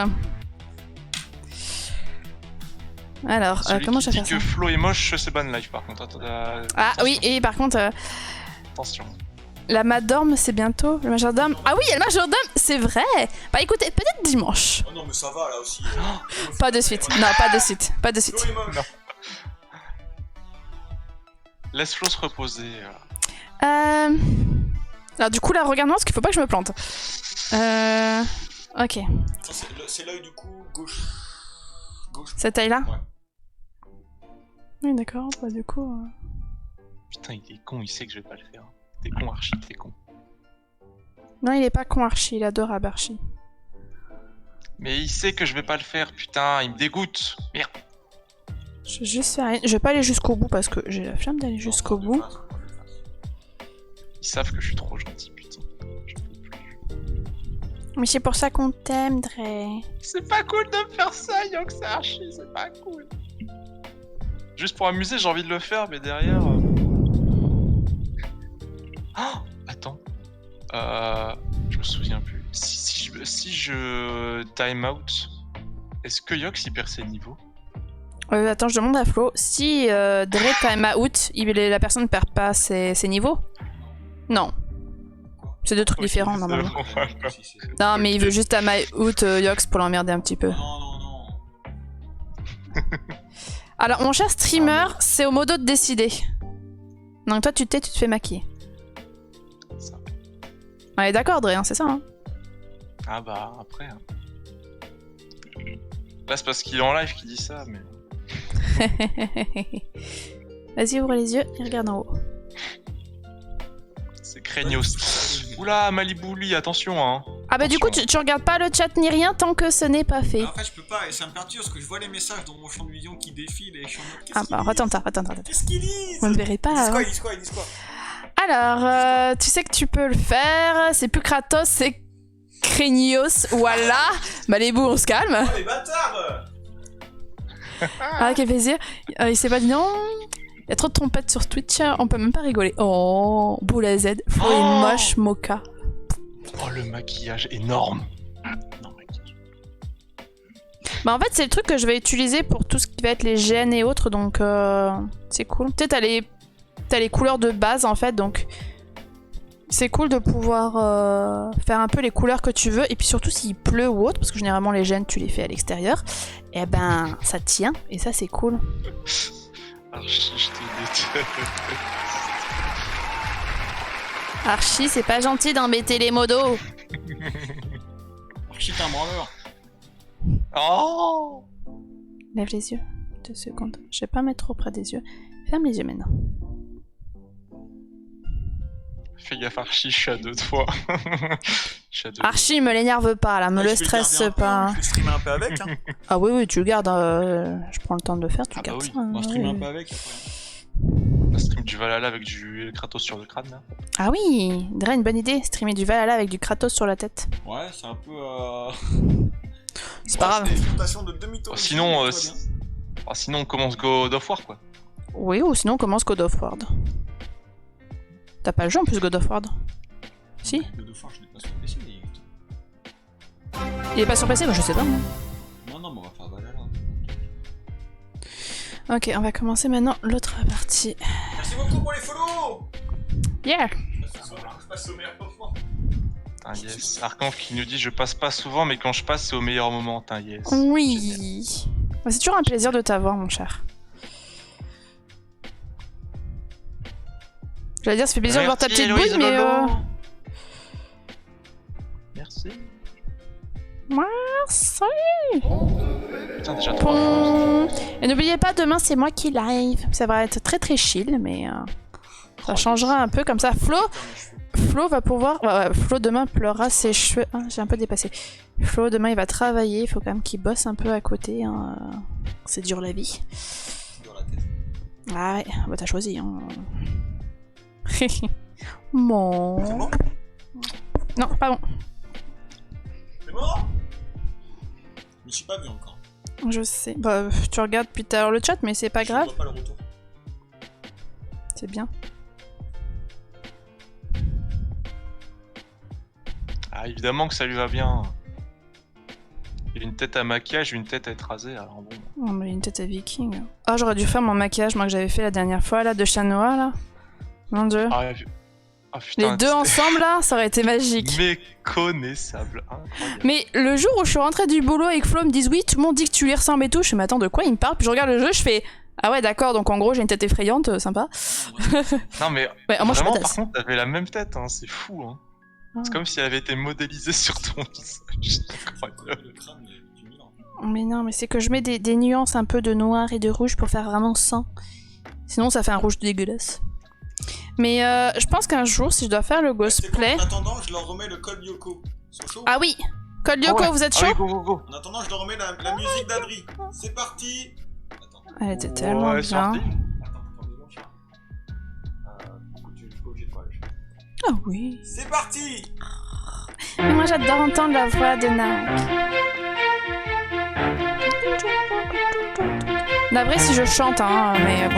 Alors, comment je vais faire ça? Que Flo est moche, c'est ban live par contre. Ah attention. oui, et par contre... Attention. La majordome, c'est bientôt. Le majordome. Ah oui, il y a le majordome, c'est vrai. Bah écoutez, peut-être dimanche. Oh non, mais ça va là aussi. Pas de suite. Non, pas de suite. Pas de suite. Non. Laisse Flo se reposer. Alors du coup, là, regarde-moi parce qu'il faut pas que je me plante. Ok. C'est l'œil du coup gauche. Cette taille-là? Ouais. Oui, d'accord. Bah du coup... Putain, il est con, il sait que je vais pas le faire. T'es con, Archie, t'es con. Non, il est pas con, Archie. Il est adorable, Archie. Mais il sait que je vais pas le faire, putain, il me dégoûte. Merde. Je vais juste faire rien. Je vais pas aller jusqu'au bout parce que j'ai la flemme d'aller jusqu'au bout. Ils savent que je suis trop gentil, putain. J'en peux plus. Mais c'est pour ça qu'on t'aime, Dre. C'est pas cool de me faire ça, Yox et Archie, c'est pas cool. Juste pour amuser, j'ai envie de le faire, mais derrière... Oh, attends. Je me souviens plus. Si je time out, est-ce que Yox il perd ses niveaux? Attends, je demande à Flo. Si Dre time out, la personne ne perd pas ses niveaux? Non. C'est deux trucs différents normalement. Non, mais il veut juste time out Yox pour l'emmerder un petit peu. Non. Alors, mon cher streamer, c'est au modo de décider. Donc toi, tu te fais maquiller. Ça. On est d'accord, Dre, hein, c'est ça, hein? Ah bah, après... Hein. Là, c'est parce qu'il est en live qu'il dit ça, mais... Vas-y, ouvre les yeux et regarde en haut. C'est craignos. Oula, Malibouli, attention, hein. Ah bah du coup, tu regardes pas le chat ni rien tant que ce n'est pas fait. En fait, je peux pas, et ça me perturbe parce que je vois les messages dans mon champ de vision qui défilent et je suis en mode... Ah bah, attends. Qu'est-ce qu'ils disent? Vous ne verrez pas. Ils disent quoi? Alors, tu sais que tu peux le faire. C'est plus Kratos, c'est Craignos. Voilà. Malibu, on se calme. Oh, les bâtards! Ah, quel plaisir. Il s'est pas dit non. Il y a trop de trompettes sur Twitch, on peut même pas rigoler. Oh, boule à Z. Flo est moche, Mocha. Oh, le maquillage énorme. Non, maquillage. Bah en fait, c'est le truc que je vais utiliser pour tout ce qui va être les gènes et autres, donc c'est cool. Tu sais, t'as les couleurs de base en fait, donc c'est cool de pouvoir faire un peu les couleurs que tu veux. Et puis surtout s'il pleut ou autre, parce que généralement les gènes tu les fais à l'extérieur, et ben ça tient, et ça c'est cool. Archie, je te déteste. Archie, c'est pas gentil d'embêter les modos. Archie, t'es un branleur. Oh! Lève les yeux. 2 secondes. Je vais pas mettre trop près des yeux. Ferme les yeux maintenant. Fais gaffe, Archie, je suis à 2 fois. Archie, me l'énerve pas là, me le stresse pas. Je vais streamer un peu avec. Hein. Ah oui, tu le gardes. Je prends le temps de le faire, tu Ah bah gardes oui, ça. On va streamer un peu avec. On stream du Valhalla avec du Kratos sur le crâne là. Ah oui, Dre, une bonne idée. Streamer du Valhalla avec du Kratos sur la tête. Ouais, c'est un peu. C'est pas grave. C'est une tentation de demi-tour. Sinon, sinon on commence God of War quoi. Oui, ou sinon on commence God of War. T'as pas le jeu en plus God of War? Si? God of War, je l'ai pas sur PC. Il est pas sur PC? Bah je sais pas moi. Non, mais on va faire Valhalla. Ok, on va commencer maintenant l'autre partie. Merci beaucoup pour les follow. Yeah! Je passe au meilleur moment. Un yes. Arcanf qui nous dit je passe pas souvent, mais quand je passe, c'est au meilleur moment. Un yes. Oui. Bah, c'est toujours un plaisir de t'avoir, mon cher. J'allais dire, ça fait plaisir de voir ta petite bouille, mais Merci. Merci. Putain, déjà Bon. Et n'oubliez pas, demain, c'est moi qui live. Ça va être très très chill, mais ça changera un peu comme ça. Flo va pouvoir... Flo demain pleurera ses cheveux... Ah, j'ai un peu dépassé. Flo demain il va travailler, il faut quand même qu'il bosse un peu à côté. Hein. C'est dur la vie. Ah ouais, bah t'as choisi. Hein. Bon... C'est bon? Non, pas bon. C'est bon? Je me suis pas vu encore. Je sais. Bah tu regardes depuis tout à l'heure le chat, mais c'est pas grave. Je vois pas le retour. C'est bien. Ah, évidemment que ça lui va bien. Il a une tête à maquillage, une tête à être rasée, alors bon. Oh, mais une tête à viking. Ah, j'aurais dû faire mon maquillage, moi, que j'avais fait la dernière fois, là, de Chanoa, là. Mon dieu. Ah, putain, Les deux ensemble, là, ça aurait été magique. Méconnaissable, incroyable. Mais le jour où je suis rentrée du boulot et que Flo me dise oui, tout le monde dit que tu lui ressembles et tout, je fais mais attends, de quoi il me parle? Puis je regarde le jeu, je fais ah ouais, d'accord, donc en gros, j'ai une tête effrayante, sympa. Non, mais Ouais, moi, je suis vraiment, badass. par contre, t'avais la même tête, hein, c'est fou, hein. Ah. C'est comme si elle avait été modélisée sur ton visage. Incroyable. Mais non, mais c'est que je mets des nuances un peu de noir et de rouge pour faire vraiment sang. Sinon, ça fait un rouge dégueulasse. Mais je pense qu'un jour, si je dois faire le cosplay... En attendant, je leur remets le code Yoko. Ils sont chauds? Ah oui, Code Yoko, vous êtes chaud? Ah oui, go, go, go. En attendant, je leur remets la musique d'Adri. C'est parti. Attends. Elle était tellement bien. sorti. Ah oui. C'est parti. Mais moi j'adore entendre la voix de Nak. D'après si je chante, hein, mais bon...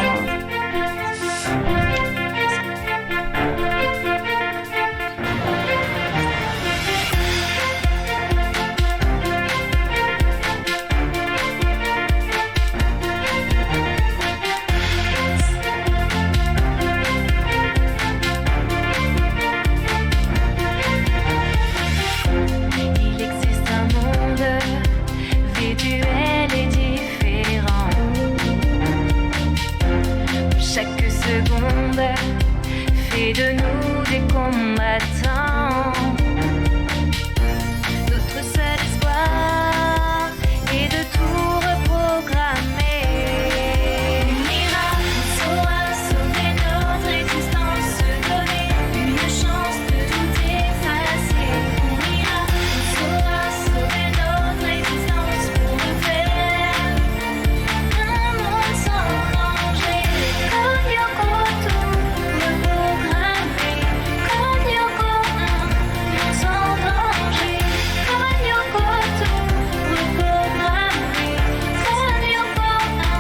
Il existe un monde virtuel et différent. Chaque seconde fait de nous des combattants. Notre seul espoir est de tout reprogrammer. On ira, on saura sauver notre existence, se donner une chance de tout effacer. On ira, on saura sauver notre existence pour refaire un monde sans danger. Code Yoko, tout reprogrammer. Code Yoko, un monde sans danger. Code Yoko, tout reprogrammer. Code Yoko, un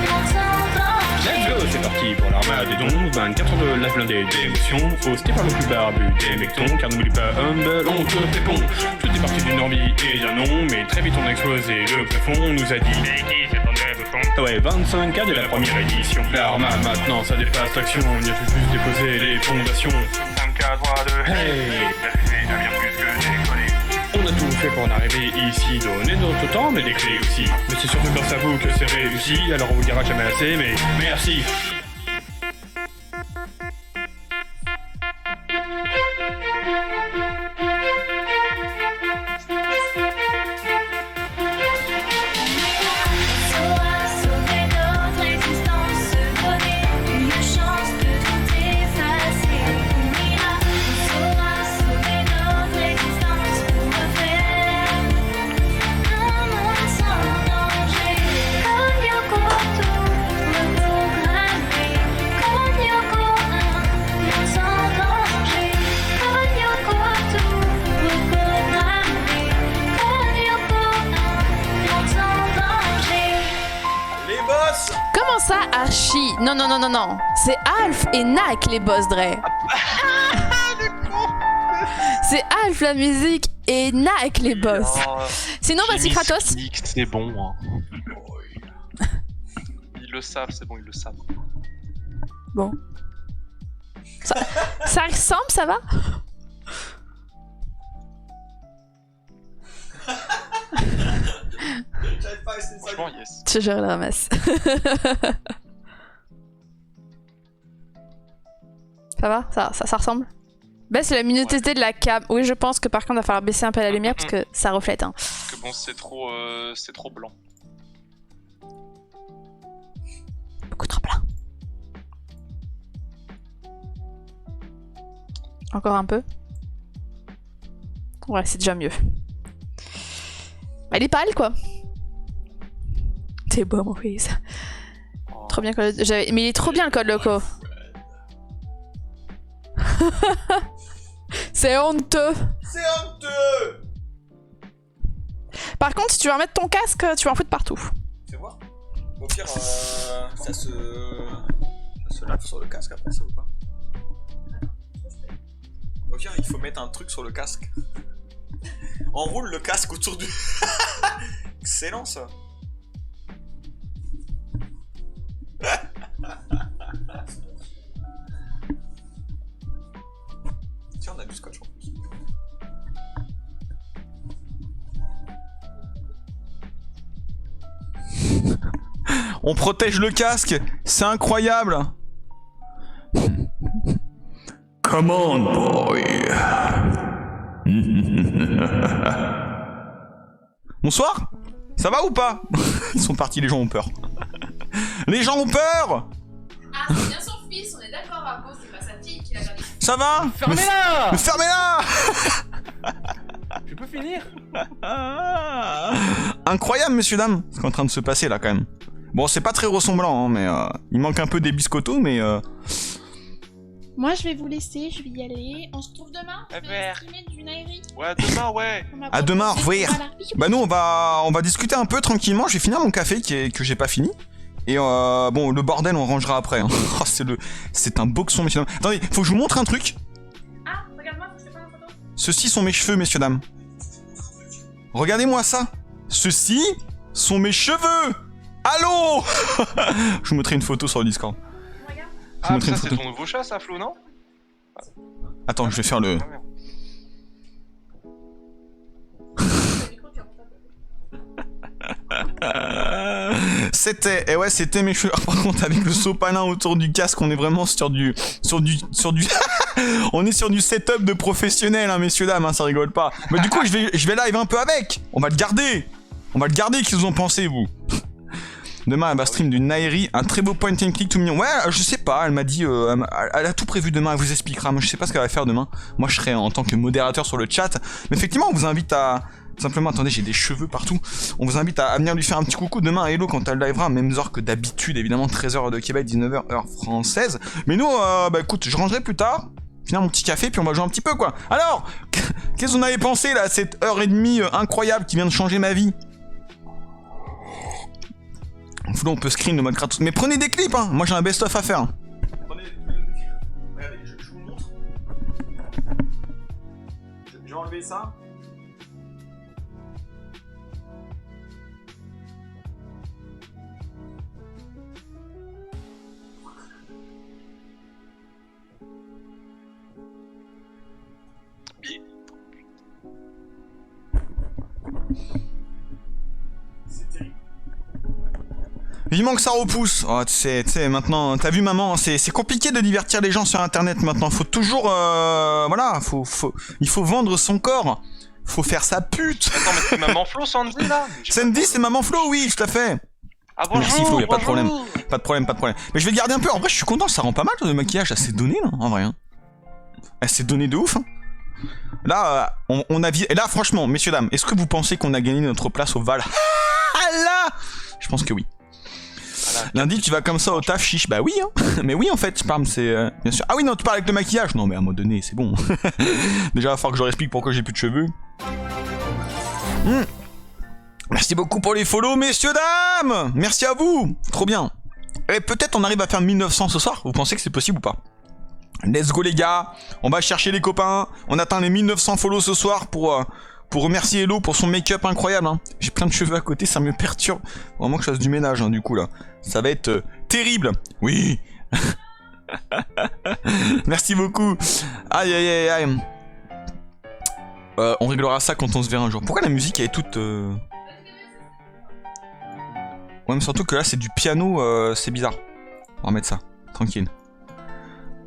monde sans danger. Let's go, c'est parti pour l'armade des dons, 24 heures de la blindée d'émotions, au Stéphane le plus barbu des mectons, car n'oublie pas Humble, on te répond. Tout est parti d'une envie et d'un nom, mais très vite on a explosé le plafond, on nous a dit mais qui c'est ton rêve? Ouais, 25K de la première édition. L'armade maintenant ça dépasse l'action, on y a tout juste déposé les fondations. 5K droit de Hey! c'est bien plus que décoller. On a tout fait pour en arriver ici, donner notre temps, mais des clés aussi. Mais c'est surtout grâce à vous que c'est réussi, alors on vous dira jamais assez, mais merci. On saura sauver notre existence, se donner une chance de tout effacer. On ira, on saura sauver notre existence pour refaire un monde sans danger. Code Yoko, tout reprogrammer. Code Yoko, un monde sans danger. Code Yoko, tout reprogrammer. Code Yoko, un monde sans danger. Les boss. Comment ça, Archie? Non, non, non, non, non. C'est Alf et Nak les boss, Dre. C'est Alf la musique et Nak les boss. Sinon, vas-y, Kratos. C'est bon, hein. Ils le savent, c'est bon, ils le savent. Bon. Ça ressemble, ça va? Franchement, yes. Je gère la ramasse. Ça va, ça ressemble. Baisse la luminosité de la cam. Oui, je pense que par contre, il va falloir baisser un peu la lumière parce que ça reflète. Hein. Parce que bon, c'est trop blanc. Beaucoup trop plein. Encore un peu. Ouais, c'est déjà mieux. Elle est pâle, quoi. T'es beau, Maurice. Oh. Trop bien, mais il est trop bien le code loco. C'est honteux. C'est honteux. Par contre, si tu veux remettre ton casque, tu vas en foutre partout. Fais voir. Au pire, ça se lave sur le casque après ça ou pas? Au pire, il faut mettre un truc sur le casque. Enroule le casque autour du... Excellent ça. Tiens, on a du scotch en plus. On protège le casque, c'est incroyable. Come on, boy. Bonsoir. Ça va ou pas? Ils sont partis, les gens ont peur. Les gens ont peur. Ah, c'est bien son fils, on est d'accord, Argo, c'est pas sa fille qui l'a gardé. Ça va? Fermez-la! Mais fermez-la. Je peux finir? Incroyable, messieurs, dames, ce qui est en train de se passer là quand même. Bon, c'est pas très ressemblant, hein, mais il manque un peu des biscottos, mais Moi, je vais vous laisser, je vais y aller. On se retrouve demain. Eh Je vais ben. streamer du Nairi. Ouais, demain, ouais. On m'a à demain, au proposé revoir. de voir la- Bah nous, on va discuter un peu tranquillement. Je vais finir mon café que j'ai pas fini. Et bon, le bordel, on rangera après. Hein. Oh, c'est un boxon, messieurs, dames. Attendez, faut que je vous montre un truc. Ah, regarde-moi, faut que je te prenne une photo. Ceux-ci sont mes cheveux, messieurs, dames. Regardez-moi ça. Ceux-ci sont mes cheveux. Allô. Je vous mettrai une photo sur le Discord. Regarde. Je vous Ah, mettrai ça, une c'est photo. ton nouveau chat, ça, Flo, non? Attends, je vais faire le... Ah, merde. Le micro, tu remontes un peu. C'était, et ouais, c'était mes cheveux. Par contre, avec le sopalin autour du casque, on est vraiment sur du, on est sur du setup de professionnel, hein, messieurs dames, hein, ça rigole pas. Mais du coup, je vais live un peu avec. On va le garder. Qu'est-ce que vous en pensez, vous? Demain, elle va stream du Nairi, un très beau point and click tout mignon. Ouais, je sais pas, elle m'a dit, elle a tout prévu demain, elle vous expliquera. Moi, je sais pas ce qu'elle va faire demain. Moi, je serai en tant que modérateur sur le chat. Mais effectivement, on vous invite à... Simplement, attendez, j'ai des cheveux partout. On vous invite à venir lui faire un petit coucou demain à Hello quand elle livera, même heure que d'habitude, évidemment, 13h de Québec, 19h heure française. Mais nous, bah écoute, je rangerai plus tard, finir mon petit café, puis on va jouer un petit peu, quoi. Alors, qu'est-ce que vous en avez pensé, là, cette heure et demie incroyable qui vient de changer ma vie? Flo, on peut screen le mode gratos. Mais prenez des clips, hein. Moi, j'ai un best-of à faire. Prenez des clips. Regardez, je vous montre. Je vais enlever ça. C'est terrible. Vivement que ça repousse. Oh, tu sais, maintenant, t'as vu maman, c'est compliqué de divertir les gens sur internet maintenant. Faut toujours, voilà, il faut vendre son corps. Faut faire sa pute. Attends, mais c'est maman Flo, Sandy, là? Sandy, c'est maman Flo, oui, tout à fait. Ah, bonjour. Merci Flo, y a pas de bonjour. problème. Pas de problème. Mais je vais le garder un peu. En vrai, je suis content, ça rend pas mal le maquillage. Elle s'est donné, là, en vrai. Hein. Elle s'est donnée de ouf. Hein. Là, on a et là, franchement, messieurs, dames, est-ce que vous pensez qu'on a gagné notre place au Val? Ah là, je pense que oui. Voilà. Lundi, tu vas comme ça au taf, chiche. Bah oui, hein. Mais oui, en fait, Sparm, c'est bien sûr. Ah oui, non, tu parles avec le maquillage. Non, mais à un moment donné, c'est bon. Déjà, il va falloir que je leur explique pourquoi j'ai plus de cheveux. Merci beaucoup pour les follow, messieurs, dames. Merci à vous. Trop bien. Et peut-être on arrive à faire 1900 ce soir. Vous pensez que c'est possible ou pas? Let's go, les gars. On va chercher les copains. On atteint les 1900 follow ce soir pour remercier Hello pour son make-up incroyable. Hein. J'ai plein de cheveux à côté, ça me perturbe. Vraiment que je fasse du ménage, hein, du coup, là. Ça va être terrible. Oui. Merci beaucoup. Aïe, aïe, aïe, aïe. On réglera ça quand on se verra un jour. Pourquoi la musique elle est toute... Ouais mais surtout que là c'est du piano, c'est bizarre. On va mettre ça, tranquille.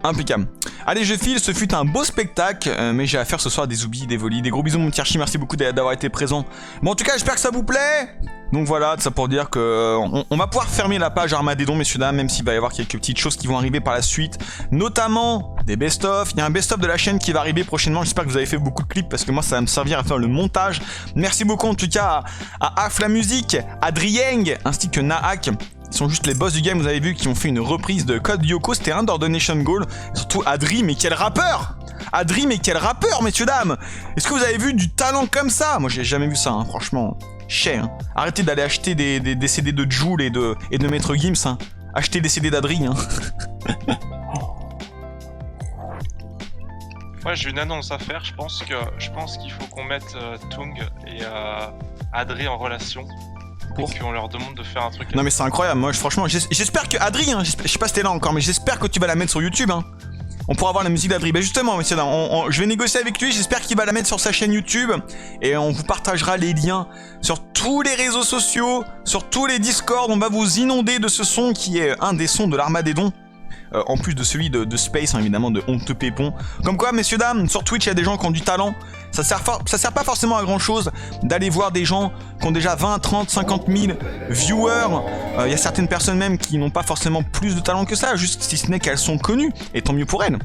Impeccable. Allez, je file, ce fut un beau spectacle, mais j'ai à faire ce soir des oublis, des volis, des gros bisous mon petit Archie, merci beaucoup d'avoir été présent. Bon en tout cas j'espère que ça vous plaît. Donc voilà, ça pour dire que on va pouvoir fermer la page Armageddon messieurs dames, même s'il va y avoir quelques petites choses qui vont arriver par la suite, notamment des best-of. Il y a un best-of de la chaîne qui va arriver prochainement, j'espère que vous avez fait beaucoup de clips parce que moi ça va me servir à faire le montage. Merci beaucoup en tout cas à Af la musique, à Drieng, ainsi que Naak. Ils sont juste les boss du game, vous avez vu, qui ont fait une reprise de Code Lyoko, c'était un d'Ordination Goal. Et surtout Adri, mais quel rappeur! Adri, mais quel rappeur, messieurs dames! Est-ce que vous avez vu du talent comme ça? Moi j'ai jamais vu ça, hein, franchement. Cher, hein. Arrêtez d'aller acheter des CD de Joule et de Maître Gims, hein. Achetez des CD d'Adri, hein. Ouais, j'ai une annonce à faire, je pense qu'il faut qu'on mette Tung et Adri en relation. Et puis on leur demande de faire un truc. Non mais c'est incroyable, moi franchement j'espère que Adri, hein, je sais pas si t'es là encore, mais j'espère que tu vas la mettre sur YouTube, hein. On pourra voir la musique d'Adri. Bah justement, messieurs, je vais négocier avec lui, j'espère qu'il va la mettre sur sa chaîne YouTube. Et on vous partagera les liens sur tous les réseaux sociaux, sur tous les Discord. On va vous inonder de ce son qui est un des sons de l'Armageddon. En plus de celui de Space, hein, évidemment, de Honteux Pépon. Comme quoi, messieurs, dames, sur Twitch, il y a des gens qui ont du talent. Ça sert pas forcément à grand chose d'aller voir des gens qui ont déjà 20, 30, 50 000 viewers. Il y a certaines personnes même qui n'ont pas forcément plus de talent que ça, juste si ce n'est qu'elles sont connues. Et tant mieux pour elles.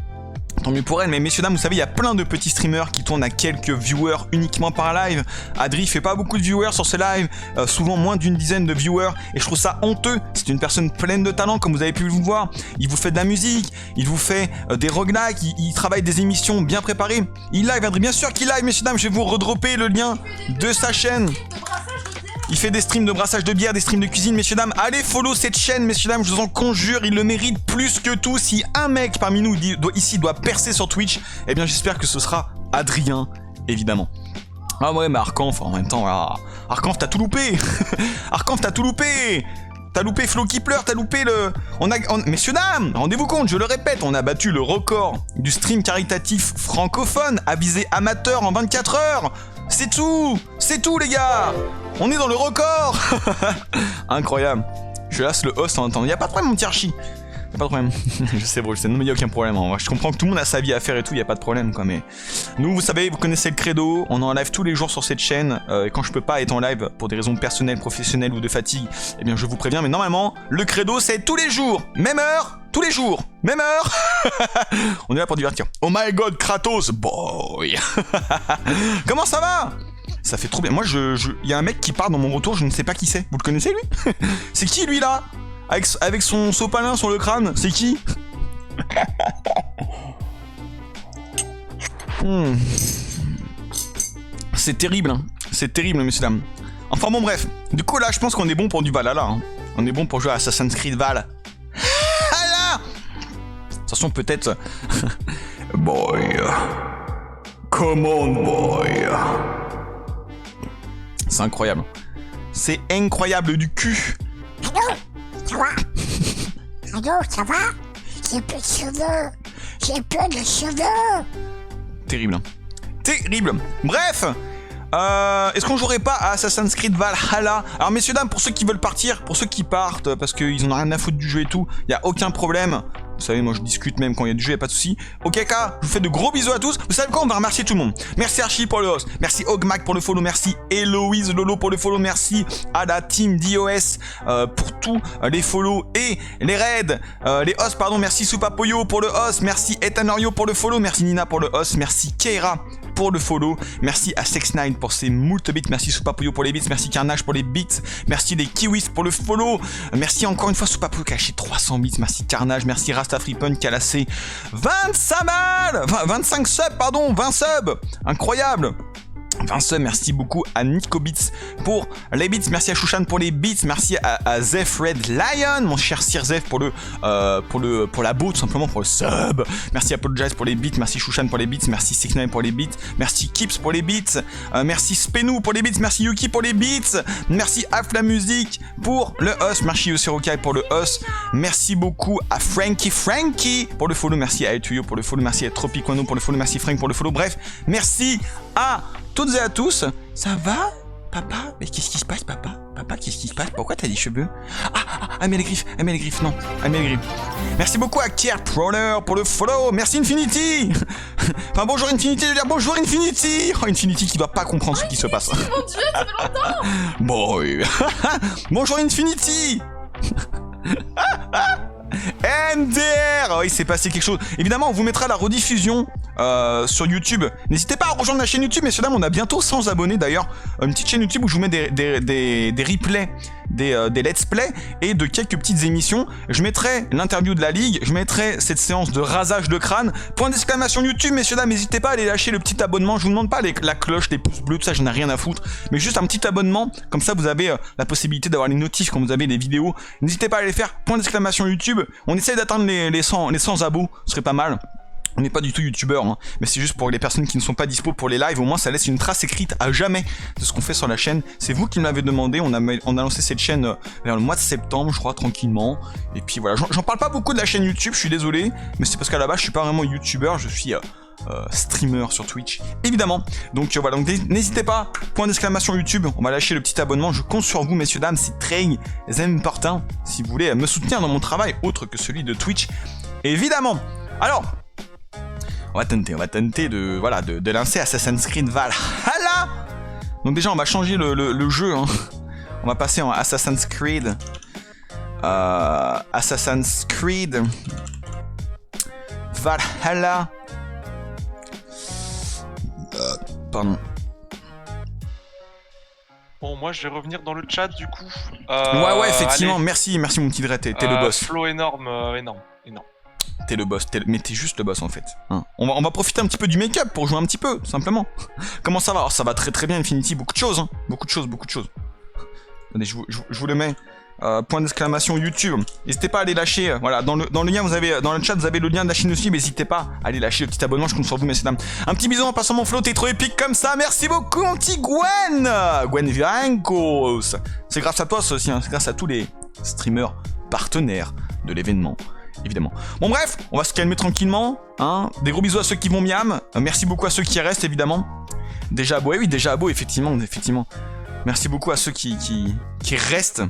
Tant mieux pour elle, mais messieurs dames, vous savez, il y a plein de petits streamers qui tournent à quelques viewers uniquement par live. Adri fait pas beaucoup de viewers sur ses lives, souvent moins d'une dizaine de viewers, et je trouve ça honteux. C'est une personne pleine de talent, comme vous avez pu le voir. Il vous fait de la musique, il vous fait des roguelikes, il travaille des émissions bien préparées. Il live, Adri, bien sûr qu'il live, messieurs dames, je vais vous redropper le lien de sa chaîne. Il fait des streams de brassage de bière, des streams de cuisine, messieurs dames. Allez follow cette chaîne, messieurs dames, je vous en conjure, il le mérite plus que tout. Si un mec parmi nous ici doit percer sur Twitch, eh bien j'espère que ce sera Adrien, évidemment. Ah ouais, mais Arcanf, en même temps, voilà. Arcanf, t'as tout loupé. Arcanf, t'as tout loupé. T'as loupé Flo qui pleure, t'as loupé le... Messieurs dames, rendez-vous compte, je le répète, on a battu le record du stream caritatif francophone, avisé amateur en 24 heures. C'est tout les gars. On est dans le record. Incroyable. Je laisse le host en attendant. Y'a pas de problème mon petit Archie. Y'a pas de problème. Je sais bro, non mais y'a aucun problème. Hein. Je comprends que tout le monde a sa vie à faire et tout, y'a pas de problème quoi. Mais nous, vous savez, vous connaissez le credo. On est en live tous les jours sur cette chaîne. Et quand je peux pas être en live pour des raisons personnelles, professionnelles ou de fatigue, eh bien je vous préviens. Mais normalement, le credo c'est tous les jours, même heure. Tous les jours, même heure. On est là pour divertir. Oh my god, Kratos, boy. Comment ça va? Ça fait trop bien. Moi, y a un mec qui part dans mon retour, je ne sais pas qui c'est. Vous le connaissez, lui? C'est qui, lui, là? Avec son sopalin sur le crâne, c'est qui? C'est terrible, hein. C'est terrible, messieurs, dames. Enfin bon, bref. Du coup, là, je pense qu'on est bon pour du Valhalla. Hein. On est bon pour jouer à Assassin's Creed Val. Attention, peut-être... Boy. Come on, boy. C'est incroyable. C'est incroyable du cul. Allô, ça va? Allô, ça va? J'ai plus de cheveux. J'ai plus de cheveux. Terrible. Terrible. Bref. Est-ce qu'on jouerait pas à Assassin's Creed Valhalla? Alors messieurs dames, pour ceux qui veulent partir, pour ceux qui partent parce qu'ils en ont rien à foutre du jeu et tout, y a aucun problème. Vous savez, moi je discute même quand il y a du jeu, y a pas de souci. Ok, je vous fais de gros bisous à tous. Vous savez quoi? On va remercier tout le monde. Merci Archie pour le host. Merci Ogmac pour le follow. Merci Héloïse Lolo pour le follow. Merci à la team d'IOS pour tous les follow et les raids. Les hosts, pardon. Merci Soupapoyo pour le host. Merci Ethanorio pour le follow. Merci Nina pour le host. Merci Keira pour le follow. Merci à Sex9 pour ses moult bits. Merci Soupapoyo pour les bits. Merci Carnage pour les bits. Merci les Kiwis pour le follow. Merci encore une fois Soupapoyo qui a lâché 300 bits. Merci Carnage. Merci Rastafripun qui a lâché 25 subs, pardon, 20 subs. Incroyable. Vincent, merci beaucoup à Nico Beats pour les beats, merci à Chouchan pour les beats, merci à Zef Red Lion, mon cher Sir Zef pour la bout, tout simplement pour le sub. Merci à Apologize pour les beats, merci Chouchan pour les beats, merci Sickney pour les beats, merci Kips pour les beats, merci Spenou pour les beats, merci Yuki pour les beats, merci Afla Music pour le host, merci Yosirokai pour le host, merci beaucoup à Frankie pour le follow, merci à Etuyo pour le follow, merci à Tropicono pour le follow, merci Frank pour le follow, bref, merci à toutes et à tous. Ça va, papa? Mais qu'est-ce qui se passe, papa? Papa, qu'est-ce qui se passe? Pourquoi t'as des cheveux? Elle met les griffes, non. Elle met les griffes. Merci beaucoup à Kier Prowler pour le follow. Merci Infinity. Enfin, bonjour Infinity, je veux dire bonjour Infinity. Oh, Infinity qui doit pas comprendre ce qui se passe. Mon dieu, ça fait longtemps. Bon, oui. Bonjour Infinity. MDR, oh, il s'est passé quelque chose. Évidemment, on vous mettra la rediffusion sur YouTube. N'hésitez pas à rejoindre la chaîne YouTube, messieurs dames. On a bientôt 100 abonnés d'ailleurs. Une petite chaîne YouTube où je vous mets des replays, des let's play et de quelques petites émissions. Je mettrai l'interview de la ligue. Je mettrai cette séance de rasage de crâne. Point d'exclamation YouTube, messieurs dames. N'hésitez pas à aller lâcher le petit abonnement. Je vous demande pas la cloche, les pouces bleus, tout ça. J'en ai rien à foutre. Mais juste un petit abonnement. Comme ça, vous avez la possibilité d'avoir les notifs quand vous avez les vidéos. N'hésitez pas à les faire. Point d'exclamation YouTube. On essaye d'atteindre les 100 abos, ce serait pas mal. On n'est pas du tout youtubeur, hein, mais c'est juste pour les personnes qui ne sont pas dispo pour les lives, au moins ça laisse une trace écrite à jamais de ce qu'on fait sur la chaîne. C'est vous qui me l'avez demandé, on a lancé cette chaîne vers le mois de septembre, je crois, tranquillement. Et puis voilà, j'en parle pas beaucoup de la chaîne YouTube, je suis désolé, mais c'est parce qu'à la base je suis pas vraiment youtubeur, je suis streamer sur Twitch, évidemment. Donc voilà, donc n'hésitez pas, point d'exclamation YouTube, on va lâcher le petit abonnement, je compte sur vous messieurs dames, c'est très important si vous voulez me soutenir dans mon travail autre que celui de Twitch, évidemment. Alors, on va tenter de lancer Assassin's Creed Valhalla. Donc déjà on va changer le jeu, hein. On va passer en Assassin's Creed Valhalla. Pardon. Bon, moi je vais revenir dans le chat du coup. Ouais, effectivement, allez. merci mon petit Dre, t'es le boss. Flow énorme. T'es le boss, mais t'es juste le boss en fait. Hein. On va profiter un petit peu du make-up pour jouer un petit peu, tout simplement. Comment ça va? Alors ça va très très bien Infinity, beaucoup de choses, hein. Beaucoup de choses. Attendez, je vous le mets. Point d'exclamation YouTube. N'hésitez pas à aller lâcher, voilà, dans le lien vous avez, dans le chat vous avez le lien de la chaîne aussi, mais n'hésitez pas à aller lâcher le petit abonnement, je compte sur vous messieurs dames. Un petit bisou en passant mon flow, t'es trop épique comme ça, merci beaucoup mon petit Gwen Virancos. C'est grâce à toi ça aussi, hein. C'est grâce à tous les streamers partenaires de l'événement. Évidemment. Bon bref, on va se calmer tranquillement, hein. Des gros bisous à ceux qui vont miam, merci beaucoup à ceux qui restent évidemment. Déjà abo, oui déjà abo effectivement. Merci beaucoup à ceux qui restent.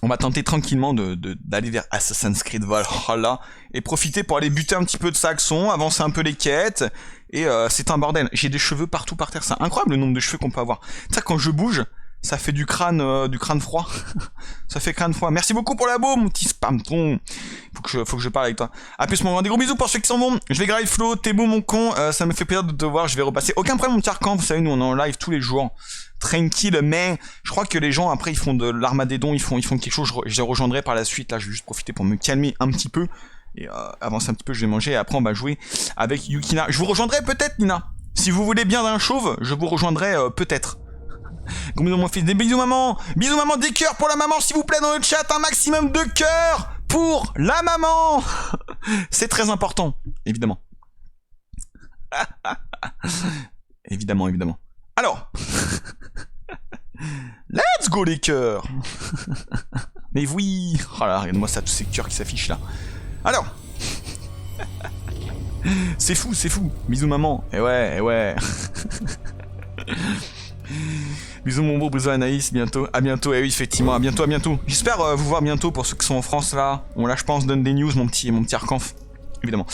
On va tenter tranquillement d'aller vers Assassin's Creed Valhalla et profiter pour aller buter un petit peu de Saxon, avancer un peu les quêtes, et c'est un bordel. J'ai des cheveux partout par terre, c'est incroyable le nombre de cheveux qu'on peut avoir. Ça quand je bouge, ça fait du crâne froid. Ça fait crâne froid. Merci beaucoup pour l'abo, mon petit spamton. Faut que je parle avec toi. A plus mon grand, des gros bisous pour ceux qui s'en vont. Je vais grave Flo, t'es beau mon con, ça me fait plaisir de te voir, je vais repasser. Aucun problème mon petit arcan, vous savez nous on est en live tous les jours. Tranquille, mais je crois que les gens après ils font de l'Armageddon, ils font quelque chose, je les rejoindrai par la suite. Là je vais juste profiter pour me calmer un petit peu et avancer un petit peu, je vais manger et après on va jouer avec Yukina. Je vous rejoindrai peut-être Nina. Si vous voulez bien d'un chauve, je vous rejoindrai peut-être. Gros bisous mon fils, des bisous maman, des cœurs pour la maman s'il vous plaît dans le chat, un maximum de cœurs pour la maman. C'est très important, évidemment. évidemment. Alors, let's go les cœurs. Mais oui, oh là, regarde-moi ça, tous ces cœurs qui s'affichent là. Alors, c'est fou. Bisous maman. Et ouais. Bisous mon beau, bisous Anaïs, bientôt. À bientôt, et oui effectivement, à bientôt. J'espère vous voir bientôt pour ceux qui sont en France là. On là je pense donne des news mon petit Arcanf. Évidemment.